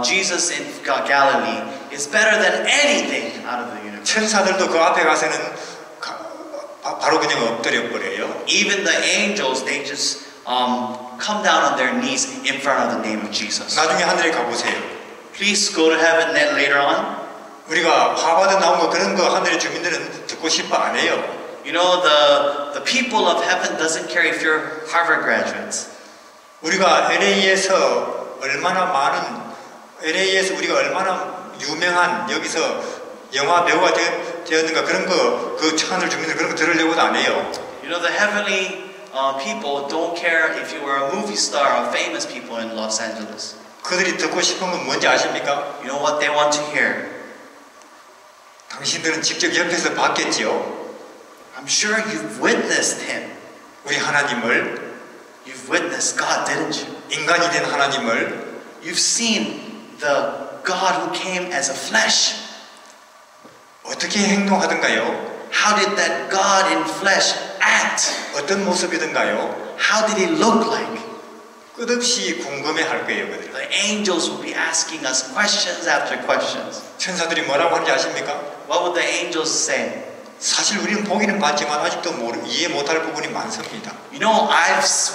Jesus in Galilee, is better than anything out of the universe. 천사들도 그 앞에 가서는 바로 그냥 엎드려 버려요. Even the angels, they just come down on their knees in front of the name of Jesus. 나중에 하늘에 가보세요. Please go to heaven later on. 우리가 하버드 나온 거 그런 거 하늘의 주민들은 듣고 싶어 안 해요. You know, the people of heaven doesn't care if you're Harvard graduates. 우리가 LA에서 얼마나 많은 LA에서 우리가 얼마나 유명한 여기서 영화 배우가 되었는가 그런 거 그 하늘 주민들 그런 거 들으려고도 안 해요. You know, the heavenly people don't care if you were a movie star or famous people in Los Angeles. 그들이 듣고 싶은 건 뭔지 아십니까? You know what they want to hear? 당신들은 직접 옆에서 봤겠지요. I'm sure you've witnessed him. 우리 하나님을 You've witnessed God, didn't you? 인간이 된 하나님을 You've seen the God who came as a flesh. 어떻게 행동하던가요? How did that God in flesh act? 어떤 모습이던가요? How did he look like? 끝없이 궁금해할 거예요, 그들. The angels will be asking us questions after questions. 천사들이 뭐라고 하는지 아십니까? What would the angels say? 사실 우리는 보기는 봤지만 아직도 이해 못할 부분이 많습니다. You know,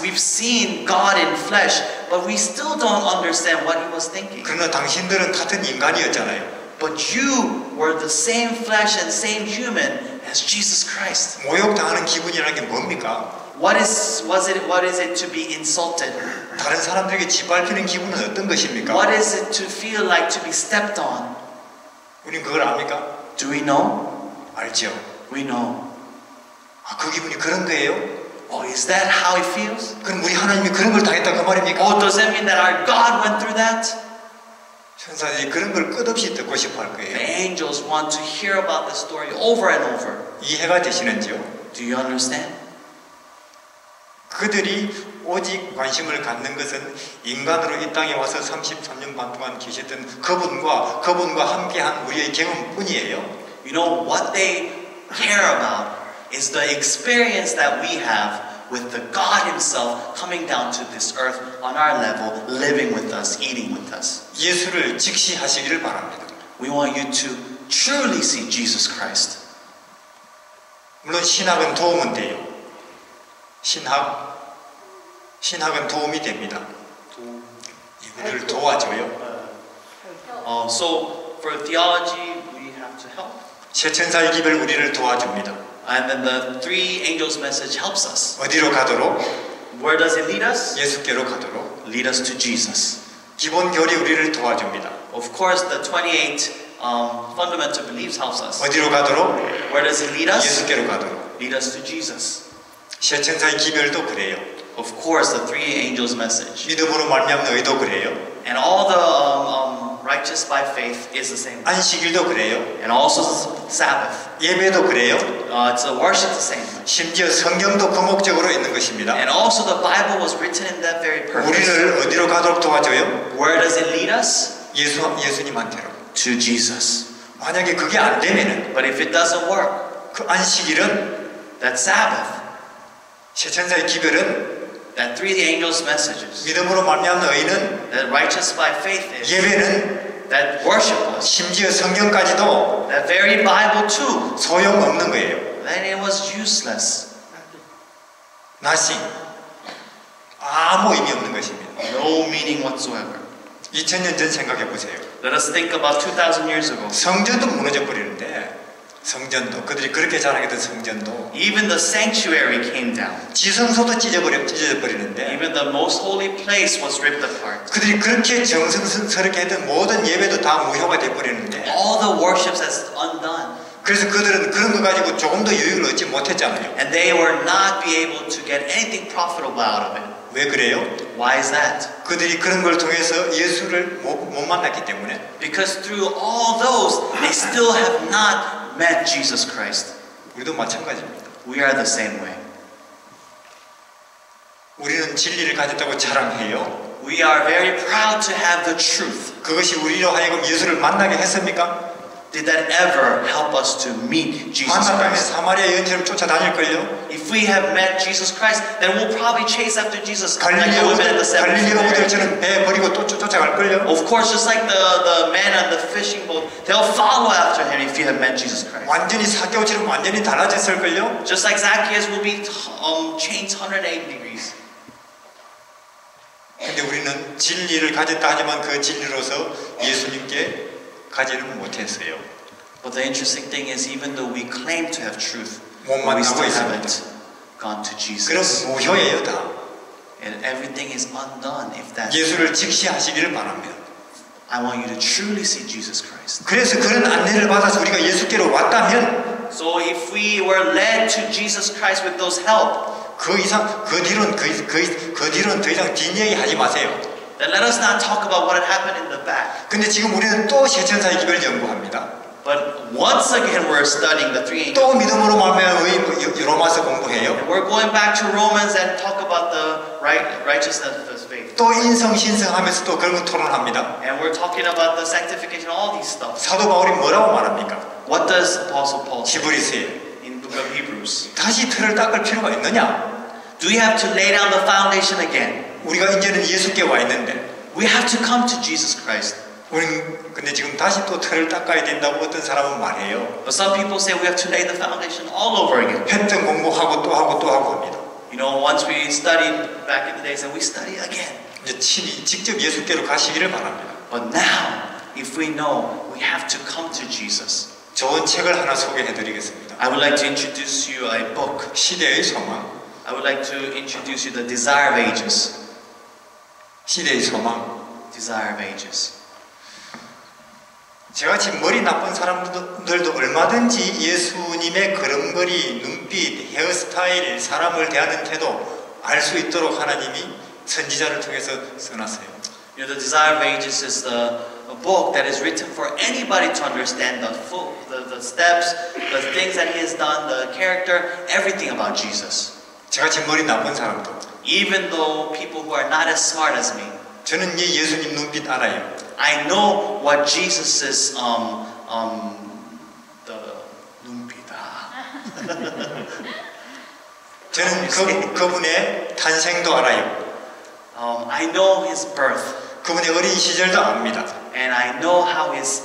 we've seen God in flesh, but we still don't understand what He was thinking. 그러나 당신들은 같은 인간이었잖아요. But you were the same flesh and same human as Jesus Christ. 모욕당하는 기분이라는 게 뭡니까? What is it to be insulted? 다른 사람들에게 짓밟히는 기분은 어떤 것입니까? What is it to feel like to be stepped on? 우린 그걸 압니까? Do we know? 알죠. We know. 아, 그 기분이 그런 거예요? Oh, is that how it feels? 그럼 우리 하나님이 그런 걸 당했다 그 말입니까? Oh, does that mean that our God went through that? 천사들이 그런 걸 끝없이 듣고 싶어 할 The 거예요. angels want to hear about the story over and over. 이해가 되시는지요? Do you understand? 그들이 오직 관심을 갖는 것은 인간으로 이 땅에 와서 33년 반 동안 계셨던 그분과 함께한 우리의 경험뿐이에요. You know, what they care about is the experience that we have with the God Himself coming down to this earth on our level, living with us, eating with us. 예수를 직시하시기를 바랍니다. We want you to truly see Jesus Christ. 물론 신학은 도움은 돼요. 신학은 도움이 됩니다. 우리를 도와줘요. So for theology, we have to help. 새 천사의 기별 우리를 도와줍니다. And then the three angels message helps us. 어디로 가도록? Where does it lead us? 예수께로 가도록. Lead us to Jesus. 기본 교리 우리를 도와줍니다. Of course, the 28 fundamental beliefs helps us. 어디로 가도록? Where does it lead us? 예수께로 가도록. Lead us to Jesus. 새 천사의 기별도 그래요. Of course, the three angels message. 믿음으로 말미암는 의도 그래요. And all the righteous by faith is the same. 안식일도 그래요. And also Sabbath. 예배도 그래요. It's a worship the same. 심지어 성경도 그 목적으로 있는 것입니다. And also the Bible was written in that very purpose. 우리를 어디로 가도록 도와줘요? Where does it lead us? 예수님한테로. To Jesus. 만약에 그게 안 되면은 But if it doesn't work, 그 안식일은 that Sabbath, 새 천사의 기별은 that three angels messages, 믿음으로 말미암는 의는 that righteous by faith is, 예배는 that worship was, 심지어 성경까지도 that very Bible too, 소용없는 거예요. then it was useless. nothing. 아무 의미 없는 것입니다. No meaning whatsoever. 2000년 전 생각해 보세요. Let us think about 2,000 years ago. 성전도 무너져 버리는데 성전도 그들이 그렇게 자랑했던 성전도 Even the sanctuary came down. 지성소도 찢어져 버리는데 Even the most holy place was ripped apart. 그들이 그렇게 정성스럽게 했던 모든 예배도 다 무효가 돼 버리는데 All the worships has undone. 그래서 그들은 그런 거 가지고 조금 더 유익을 얻지 못했잖아요. And they were not be able to get anything profitable out of it. 왜 그래요? Why is that? 그들이 그런 걸 통해서 예수를 못 만났기 때문에. Because through all those, they still have not met Jesus Christ. 우리도 마찬가지입니다. We are the same way. 우리는 진리를 가졌다고 자랑해요. We are very proud to have the truth. 그것이 우리로 하여금 예수를 만나게 했습니까? Did that ever help us to meet Jesus 만났다면 Christ? 사마리아 여인처럼 쫓아다닐걸요? If we have met Jesus Christ, then we'll probably chase after Jesus like the women in the seventh 갈릴리 century. 어부들처럼 배 버리고 쫓아갈걸요? Of course, just like the men on the fishing boat, they'll follow after him if you have met Jesus Christ. 완전히 사개오처럼 완전히 달라졌을걸요? Just like Zacchaeus will be changed 180 degrees. 근데 우리는 진리를 가졌다 하지만 그 진리로서 예수님께 가지는 못했어요. But the interesting thing is, even though we claim to have truth, 못 we 만나고 still 있습니다. haven't gone to 그럼 Jesus. 무효예요 다. And everything is undone if that. 예수를 직시하시기를 바랍니다. I want you to truly see Jesus Christ. 그래서 그런 안내를 받아서 우리가 예수께로 왔다면 So if we were led to Jesus Christ with those help, 그 뒤로는 더 이상 뒷얘기 하지 마세요. then let us not talk about what had happened in the back. 근데 지금 우리는 또 세천사의 기별을 연구합니다. But once again, we're studying the three angels. 또 믿음으로 말미암아 로마서 공부해요. And we're going back to Romans and talk about the righteousness of faith. 또 인성신성하면서 또 그런 거 토론합니다. And we're talking about the sanctification, all these stuff. 사도 바울이 뭐라고 말합니까? What does Apostle Paul say 히브리서에 in the book of Hebrews? 다시 틀을 닦을 필요가 있느냐? Do we have to lay down the foundation again? 우리가 이제는 예수께 와 있는데 We have to come to Jesus Christ. 우린 근데 지금 다시 또 틀을 닦아야 된다고 어떤 사람은 말해요. But some people say we have to lay the foundation all over again. 했던 공부하고 또 하고 또 하고 합니다. You know, once we studied back in the days, and we study again. 이제 친히 직접 예수께로 가시기를 바랍니다. But now, if we know, we have to come to Jesus. 좋은 책을 하나 소개해드리겠습니다. I would like to introduce you a book. 시대의 소망. I would like to introduce you the Desire of Ages. 시대의 소망. Desire of Ages. 저같이 머리 나쁜 사람들도 얼마든지 예수님의 걸음걸이, 눈빛, 헤어스타일, 사람을 대하는 태도 알 수 있도록 하나님이 선지자를 통해서 써놨어요. You know, the Desire of Ages is a book that is written for anybody to understand the steps, the things that he has done, the character, everything about Jesus. 저같이 머리 나쁜 사람도 Even though people who are not as smart as me, 저는 이 예수님 눈빛 알아요. I know what Jesus's the 눈빛아. 저는 그분의 탄생도 알아요. I know his birth, 그분의 어린 시절도 압니다. and I know how his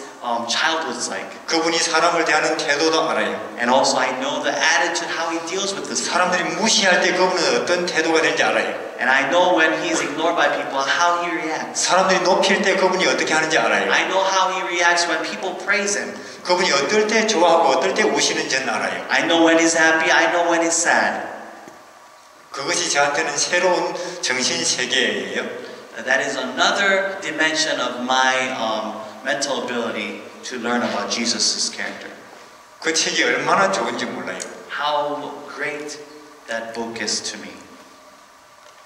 childhood is like. 그분이 사람을 대하는 태도도 알아요. And also I know the attitude, how he deals with this. 사람들이 무시할 때 그분은 어떤 태도가 되는지 알아요. And I know when he's ignored by people, how he reacts. 사람들이 높일 때 그분이 어떻게 하는지 알아요. I know how he reacts when people praise him. 그분이 어떨 때 좋아하고 어떨 때 우시는지는 알아요. I know when he's happy, I know when he's sad. 그것이 저한테는 새로운 정신 세계예요. That is another dimension of my mental ability to learn about Jesus' character. 그 책이 얼마나 좋은지 몰라요. How great that book is to me.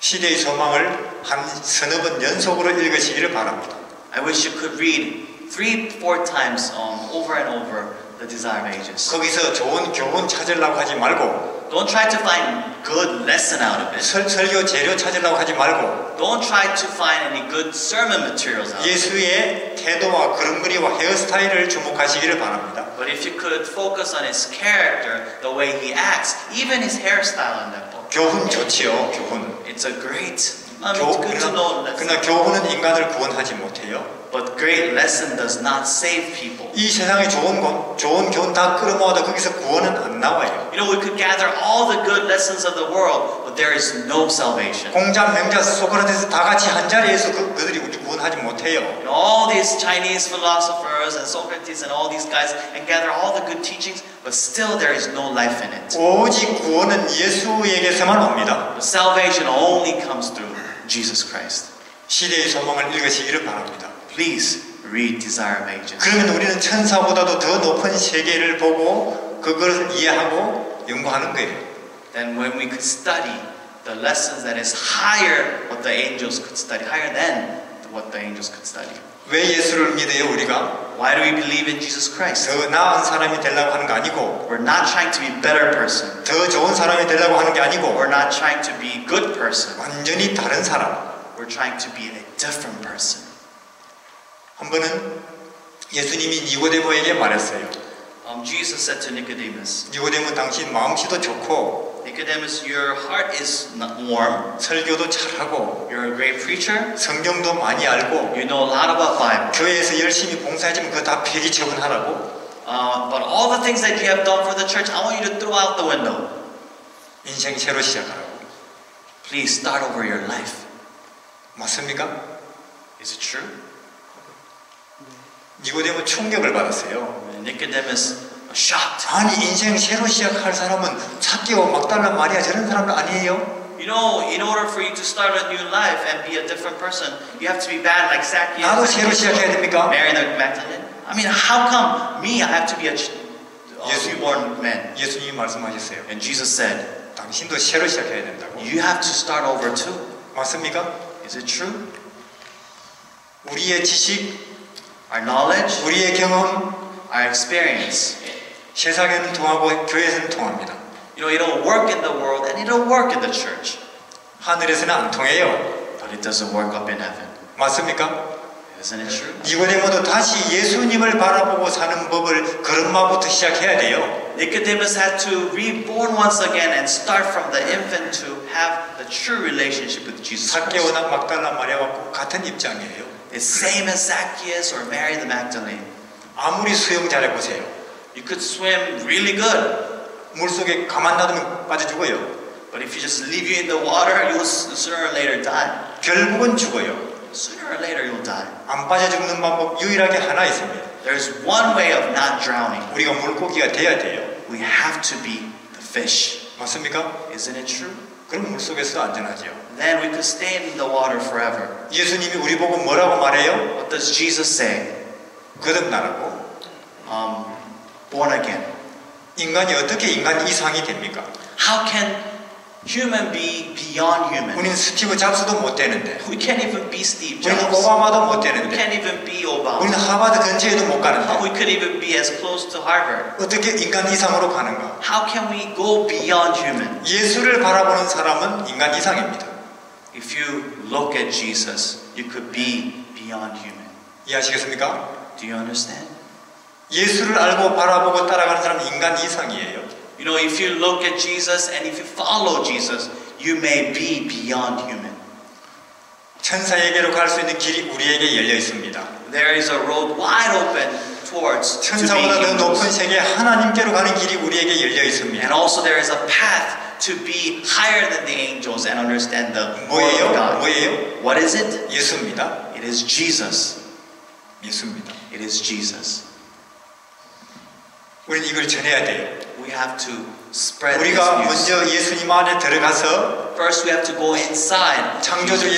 시대의 소망을 한 서너 번 연속으로 읽으시기를 바랍니다. I wish you could read 3-4 times over and over the Desire of Ages. 거기서 좋은 교훈 찾으려고 하지 말고 Don't try to find good lesson out of it. 설교 재료 찾으려고 하지 말고 Don't try to find any good sermon materials out of it. 예수의 태도와 걸음걸이와 헤어스타일을 주목하시기를 바랍니다. But if you could focus on his character, the way he acts, even his hairstyle in that book. 교훈 좋지요, 교훈. It's a great, it's good to know lesson. 그러나 교훈은 인간을 구원하지 못해요. But great lesson does not save people. 이 세상에 좋은 교훈 다 끌어모아도 거기서 구원은 안 나와요. You know, we could gather all the good lessons of the world, but there is no salvation. 공자, 명자, 소크라테스 다 같이 한 자리에서 그들이 우리 구원하지 못해요. You know, all these Chinese philosophers and Socrates and all these guys, and gather all the good teachings, but still there is no life in it. 오직 구원은 예수에게서만 옵니다. But salvation only comes through Jesus Christ. 시대의 소망을 읽으시기를 바랍니다. Please read Desire of Ages. 그러면 우리는 천사보다도 더 높은 세계를 보고 그것을 이해하고 연구하는 거예요. Then when we could study the lessons that is higher what the angels could study, higher than what the angels could study. 왜 예수를 믿어요, 우리가? Why do we believe in Jesus Christ? 더 나은 사람이 되려고 하는 거 아니고 We're not trying to be a better person. 더 좋은 사람이 되려고 하는 게 아니고 We're not trying to be a good person. 완전히 다른 사람. We're trying to be a different person. 한 번은 예수님이 니고데모에게 말했어요. Jesus said to Nicodemus, 니고데모 당신 마음씨도 좋고 Nicodemus, your heart is not warm. 설교도 잘하고 You're a great preacher. 성경도 많이 알고 You know a lot about Bible. 교회에서 열심히 봉사해주면 그거 다 폐기 처분하라고. But all the things that you have done for the church, I want you to throw out the window. 인생 새로 시작하라고. Please start over your life. 맞습니까? Is it true? 니고데모 충격을 받았어요. Nicodemus was shocked. 아니 인생 새로 시작할 사람은 삭개오 막달라 마리아 저런 사람도 아니에요? You know, in order for you to start a new life and be a different person, you have to be bad like Zacchaeus. 나도 새로 시작해야 됩니까? Mary the Magdalene. I mean, how come me? I have to be a newborn man. 예수님이 말씀하셨어요. And Jesus said, 당신도 새로 시작해야 된다고. you have to start over too. 맞습니까? Is it true? 우리의 지식, Our knowledge, 우리의 경험, our experience. 세상에는 통하고 교회에서는 통합니다. You know, it don't work in the world and it don't work in the church. 하늘에서는 안 통해요. But it doesn't work up in heaven. 맞습니까? Isn't it true? 니고데모도 다시 예수님을 바라보고 사는 법을 그런마부터 시작해야 돼요. Nicodemus had to reborn once again and start from the infant to have the true relationship with Jesus Christ. 삭개오나 막달라 마리아와 같은 입장이에요. It's same as Zacchaeus or Mary the Magdalene. 아무리 수영 잘해보세요. You could swim really good, 물속에 가만 놔두면 빠져 죽어요. but if you just leave you in the water, you'll sooner or later die. 결국은 죽어요. Sooner or later you'll die. 안 빠져 죽는 방법 유일하게 하나 있습니다. There's one way of not drowning. 우리가 물고기가 돼야 돼요. We have to be the fish. 맞습니까? Isn't it true? 그럼 물속에서 안전하죠. Then we could stay in the water forever. 예수님이 우리 보고 뭐라고 말해요? What does Jesus say? 거듭나라고. Born again. 인간이 어떻게 인간 이상이 됩니까? How can human be beyond human? 우리는 스티브 잡스도 못 되는데, We can't even be Steve 우리는 Jobs. 오바마도 못 We 되는데, can't even be Obama. 우리는 하버드 근처에도 못 We 가는데 could even be as close to Harvard. 어떻게 인간 이상으로 가는가? How can we go beyond human? 예수를 바라보는 사람은 인간 이상입니다. If you look at Jesus, you could be beyond human. 이해하시겠습니까? Do you understand? 예수를 알고 바라보고 따라가는 사람은 인간 이상이에요. You know, if you look at Jesus and if you follow Jesus, you may be beyond human. 천사에게로 갈 수 있는 길이 우리에게 열려 있습니다. There is a road wide open towards to be 천사보다 더 높은 angels. 세계 하나님께로 가는 길이 우리에게 열려 있습니다. And also there is a path to be higher than the angels and understand the word 뭐예요? of God. 뭐예요? What is it? 예수입니다. It is Jesus. 예수입니다. It is Jesus. 우리는 이걸 전해야 돼요. We have to spread this 우리가 news. 먼저 예수님 안에 들어가서 First we have to go inside. 창조주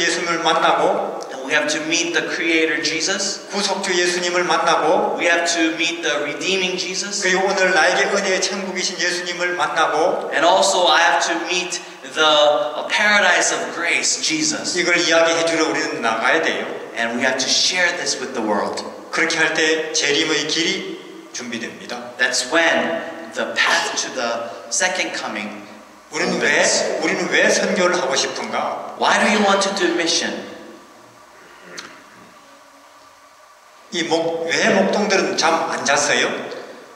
예수님을 만나고 And we have to meet the Creator Jesus. 구속주 예수님을 만나고 We have to meet the redeeming Jesus. 그리고 오늘 나에게 은혜의 천국이신 예수님을 만나고 And also I have to meet the paradise of grace, Jesus. 이걸 이야기해 주러 우리는 나가야 돼요. And we have to share this with the world. 그렇게 할 때 재림의 길이 준비됩니다. That's when the path to the second coming 우리는 opens. 왜 선교를 하고 싶은가? Why do you want to do mission? 왜 목동들은 잠 안 잤어요?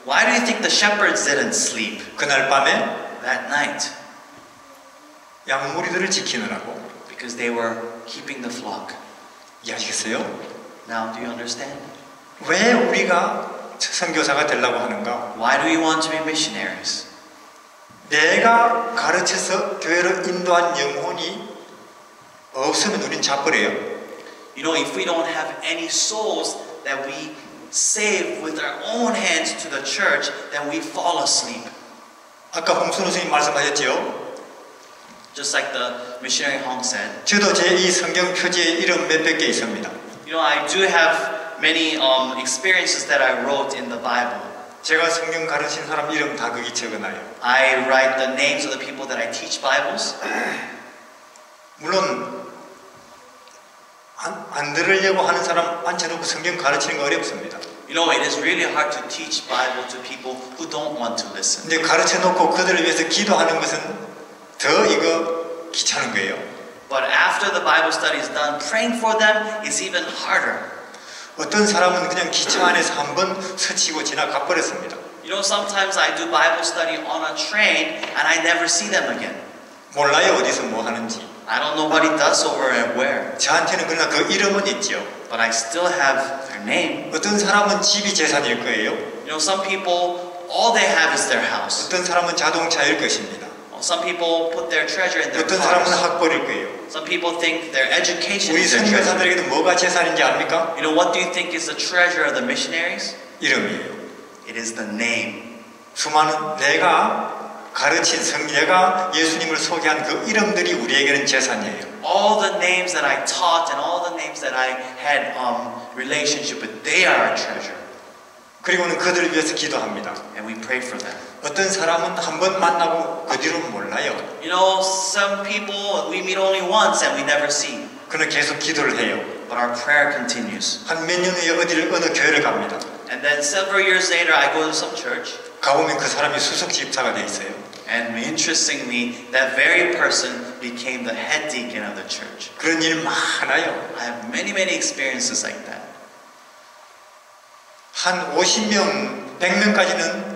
Why do you think the shepherds didn't sleep 그날 밤에 that night? 양무리들을 지키느라고. Because they were keeping the flock. 이해하시겠어요? Now, do you understand? 왜 우리가 선교사가 되려고 하는가? Why do we want to be missionaries? 내가 가르쳐서 교회로 인도한 영혼이 없으면 우린 자버려요. You know, if we don't have any souls that we save with our own hands to the church, then we fall asleep. 아까 홍순호 선생님 말씀하셨죠? Just like the missionary Hong said. 저도 제 이 성경 표지에 이름 몇백 개 있습니다. You know, I do have many experiences that I wrote in the Bible. 제가 성경 가르친 사람 이름 다 거기 적어놔요. I write the names of the people that I teach Bibles. 물론 안 들으려고 하는 사람 앉혀놓고 성경 가르치는 거 어렵습니다. You know, it is really hard to teach Bible to people who don't want to listen. 근데 가르쳐놓고 그들을 위해서 기도하는 것은 더 이거 귀찮은 거예요. But after the Bible study is done, praying for them is even harder. 어떤 사람은 그냥 기차 안에서 한번 스치고 지나가 버렸습니다. You know, sometimes I do Bible study on a train and I never see them again. 몰라요 어디서 뭐 하는지. I don't know what he does over and where. 저한테는 그러나 그 이름은 있죠. But I still have their name. 어떤 사람은 집이 재산일 거예요. You know, some people, all they have is their house. 어떤 사람은 자동차일 것입니다. Some people put their treasure in their 어떤 사람은 cars. 학벌일 거예요. Some people think their education 우리 is their treasure. 선교사들에게는 뭐가 재산인지 압니까? You know, what do you think is the treasure of the missionaries? 이름이에요. It is the name. 수많은 내가 가르친 내가 예수님을 소개한 그 이름들이 우리에게는 재산이에요. All the names that I taught and all the names that I had relationship with, they are our treasure. 그리고는 그들을 위해서 기도합니다. And we pray for them. 어떤 사람은 한 번 만나고 그 뒤로는 몰라요. You know, some people we meet only once and we never see. 그는 계속 기도를 해요. But our prayer continues. 한 몇 년 후에 어느 교회를 갑니다. And then several years later, I go to some church. 가보면 그 사람이 수석 집사가 돼 있어요. And interestingly, that very person became the head deacon of the church. 그런 일 많아요. I have many experiences like that. 한 50명, 100명까지는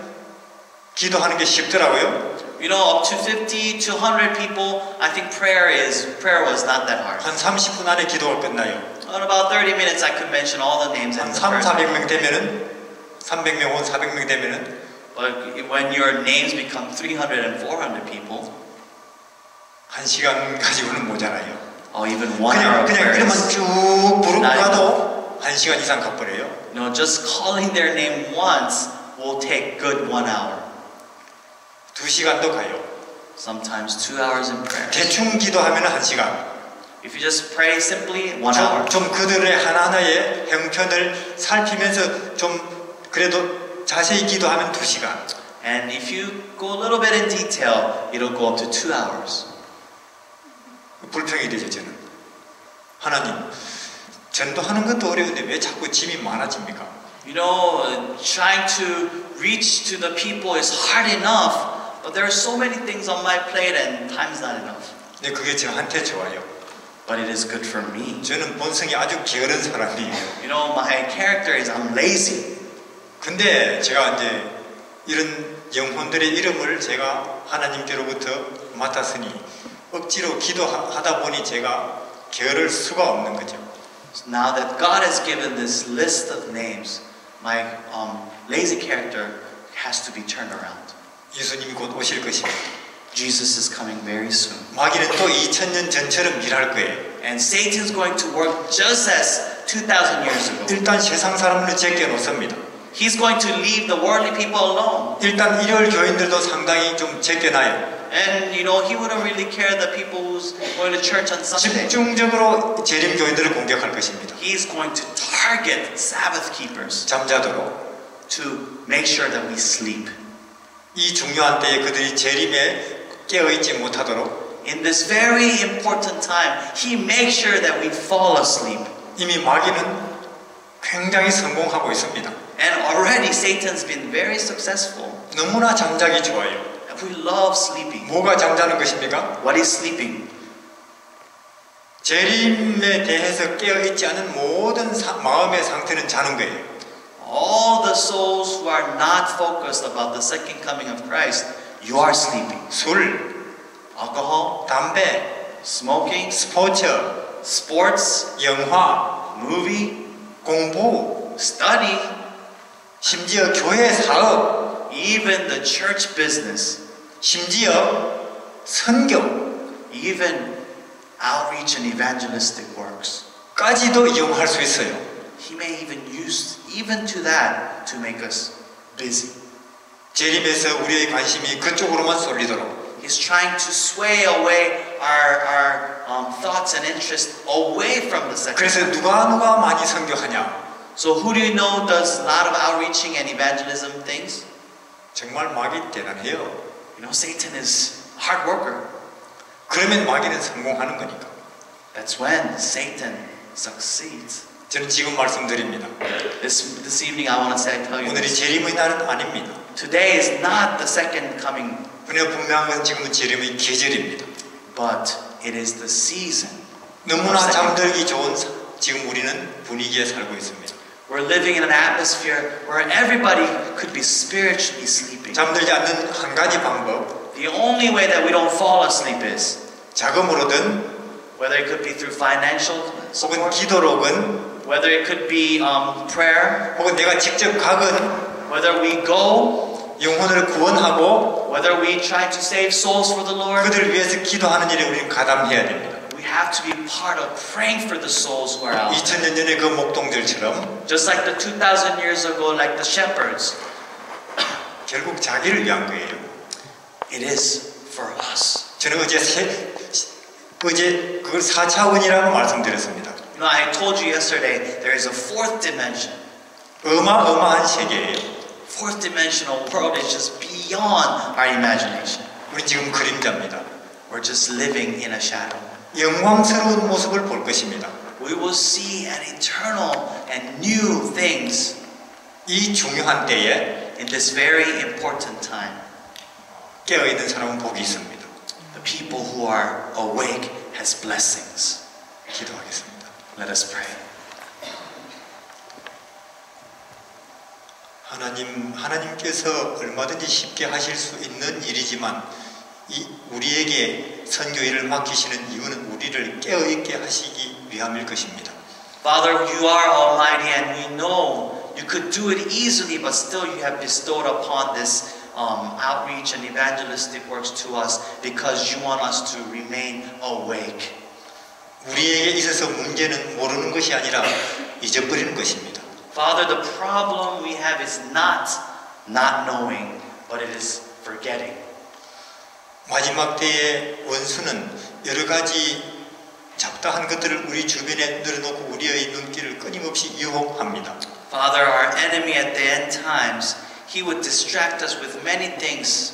기도하는 게 쉽더라고요. You know, up to 50 to 100 people, I think prayer was not that hard. 한 30분 안에 기도가 끝나요. In about 30 minutes, I could mention all the names 한 and the 3, first 400명 되면은 300명 혹은 400명 되면은 But when your names become 300 and 400 people, 1시간 가지고는 모자라요. or even 1 hour 그냥 of 그냥 이름만 prayers, 쭉 부르고 가도 1시간 이상 가버려요. you know, just calling their name once will take good 1 hour. 2시간도 가요. Sometimes 2 hours in prayer. 대충 기도하면 1시간. If you just pray simply, 1 hour. 좀 그들의 하나하나의 형편을 살피면서 좀 그래도 자세히 기도하면 2시간. And if you go a little bit in detail, it'll go up to 2 hours. 불평이 되죠, 저는. 하나님, 전도하는 것도 어려운데 왜 자꾸 짐이 많아집니까? You know, trying to reach to the people is hard enough, but there are so many things on my plate and time's not enough. 근데 그게 저한테 좋아요. But it is good for me. 저는 본성이 아주 게으른 사람이에요. You know, my character is I'm lazy. 근데 제가 이제 이런 영혼들의 이름을 제가 하나님께로부터 맡았으니 억지로 기도하다 보니 제가 게으를 수가 없는 거죠. So now that God has given this list of names, my lazy character has to be turned around. 예수님이 곧 오실 것입니다. Jesus is coming very soon. 마귀는 또 2000년 전처럼 일할 거예요. And Satan's going to work just as 2,000 years ago. 일단 세상 사람을 제껴놓습니다. He's going to leave the worldly people alone. 일단 일요일 교인들도 상당히 좀 제껴놔요. And you know, he wouldn't really care the people who's going to church on Sunday. 집중적으로 재림 교인들을 공격할 것입니다. He's going to target Sabbath keepers 잠자도록. to make sure that we sleep. 이 중요한 때에 그들이 재림에 깨어있지 못하도록 In this very important time, he makes sure that we fall asleep. 이미 마귀는 굉장히 성공하고 있습니다. And already Satan's been very successful. 너무나 잠자기 좋아요. And we love sleeping. 뭐가 잠자는 것입니까? What is sleeping? 재림에 대해서 깨어있지 않은 모든 마음의 상태는 자는 거예요. All the souls who are not focused about the second coming of Christ, you are sleeping. 술, Alcohol, 담배, smoking, 스포츠, sports, 영화, movie, 공부, study, 심지어 교회 사업, even the church business, 심지어 선교, even outreach and evangelistic works. 까지도 이용할 수 있어요. He may even use even to that to make us busy. 재림에서 우리의 관심이 그쪽으로만 쏠리도록 He's trying to sway away our thoughts and interests away from the second 그래서 coming. 누가 많이 선교하냐? So who do you know does a lot of outreaching and evangelism things? 정말 마귀 대단해요. You know, Satan is a hard worker. 그러면 마귀는 성공하는 거니까. That's when Satan succeeds. 저는 지금 말씀드립니다. This evening I want to tell you 오늘이 this. 재림의 날은 아닙니다. Today is not the second coming, 그냥 분명한 건 지금은 재림의 계절입니다. but it is the season. 너무나 잠들기 좋은 지금 우리는 분위기에 살고 있습니다. We're living in an atmosphere where everybody could be spiritually sleeping. 잠들지 않는 한 가지 방법, The only way that we don't fall asleep is 자금으로든 whether it could be through financial 혹은 support, 기도로든 whether it could be prayer, 혹은 내가 직접 가건 whether we go, 영혼을 구원하고 whether we try to save souls for the Lord. 그들을 위해서 기도하는 일에 우리는 가담해야 됩니다. We have to be part of praying for the souls who are out. 2000년 전에 그 목동들처럼 Just like the 2,000 years ago, like the shepherds. 결국 자기를 위한 거예요. It is for us. 저는 어제 그걸 4차원이라고 말씀드렸습니다. You know, I told you yesterday there is a fourth dimension. 어마어마한 세계예요. Fourth dimensional world is just beyond our imagination. 우리 지금 그림자입니다. We're just living in a shadow. 영광스러운 모습을 볼 것입니다. We will see an eternal and new things 이 중요한 때에 in this very important time. 깨어있는 사람은 복이 있습니다. The people who are awake has blessings. 기도하겠습니다. Let us pray. 하나님께서 얼마든지 쉽게 하실 수 있는 일이지만 우리에게 선교 일을 맡기시는 이유는 우리를 깨어있게 하시기 위함일 것입니다. Father, you are almighty and we know you could do it easily, but still you have bestowed upon this outreach and evangelistic works to us because you want us to remain awake. 우리에게 있어서 문제는 모르는 것이 아니라 잊어버리는 것입니다. Father, the problem we have is not knowing, but it is forgetting. 마지막 때의 원수는 여러 가지 잡다한 것들을 우리 주변에 늘어놓고 우리의 눈길을 끊임없이 유혹합니다. Father, our enemy at the end times, he would distract us with many things.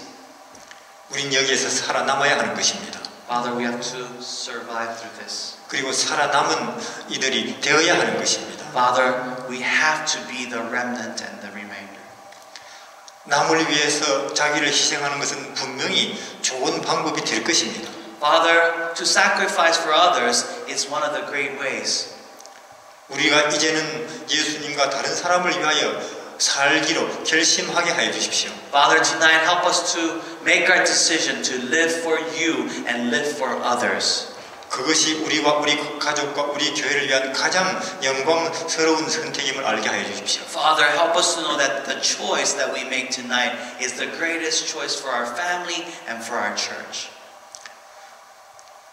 우린 여기에서 살아남아야 하는 것입니다. Father, we have to survive through this. 그리고 살아남은 이들이 되어야 하는 것입니다. Father, we have to be the remnant and the remainder. 남을 위해서 자기를 희생하는 것은 분명히 좋은 방법이 될 것입니다. Father, to sacrifice for others is one of the great ways. 우리가 이제는 예수님과 다른 사람을 위하여 살기로 결심하게 하여 주십시오. Father, tonight help us to make our decision to live for you and live for others. 그것이 우리와 우리 가족과 우리 교회를 위한 가장 영광스러운 선택임을 알게 하여 주십시오. Father, help us to know that the choice that we make tonight is the greatest choice for our family and for our church.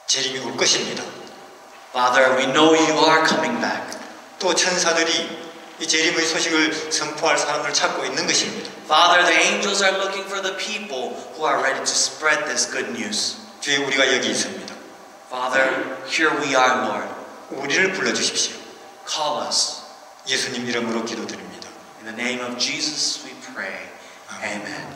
재림이 올 것입니다. Father, we know you are coming back. 또 천사들이 이 재림의 소식을 선포할 사람들을 찾고 있는 것입니다. Father, the angels are looking for the people who are ready to spread this good news. 주여, 우리가 여기 있습니다. Father, here we are, Lord. 우리를 불러주십시오. Call us. 예수님 이름으로 기도드립니다. In the name of Jesus we pray. Amen.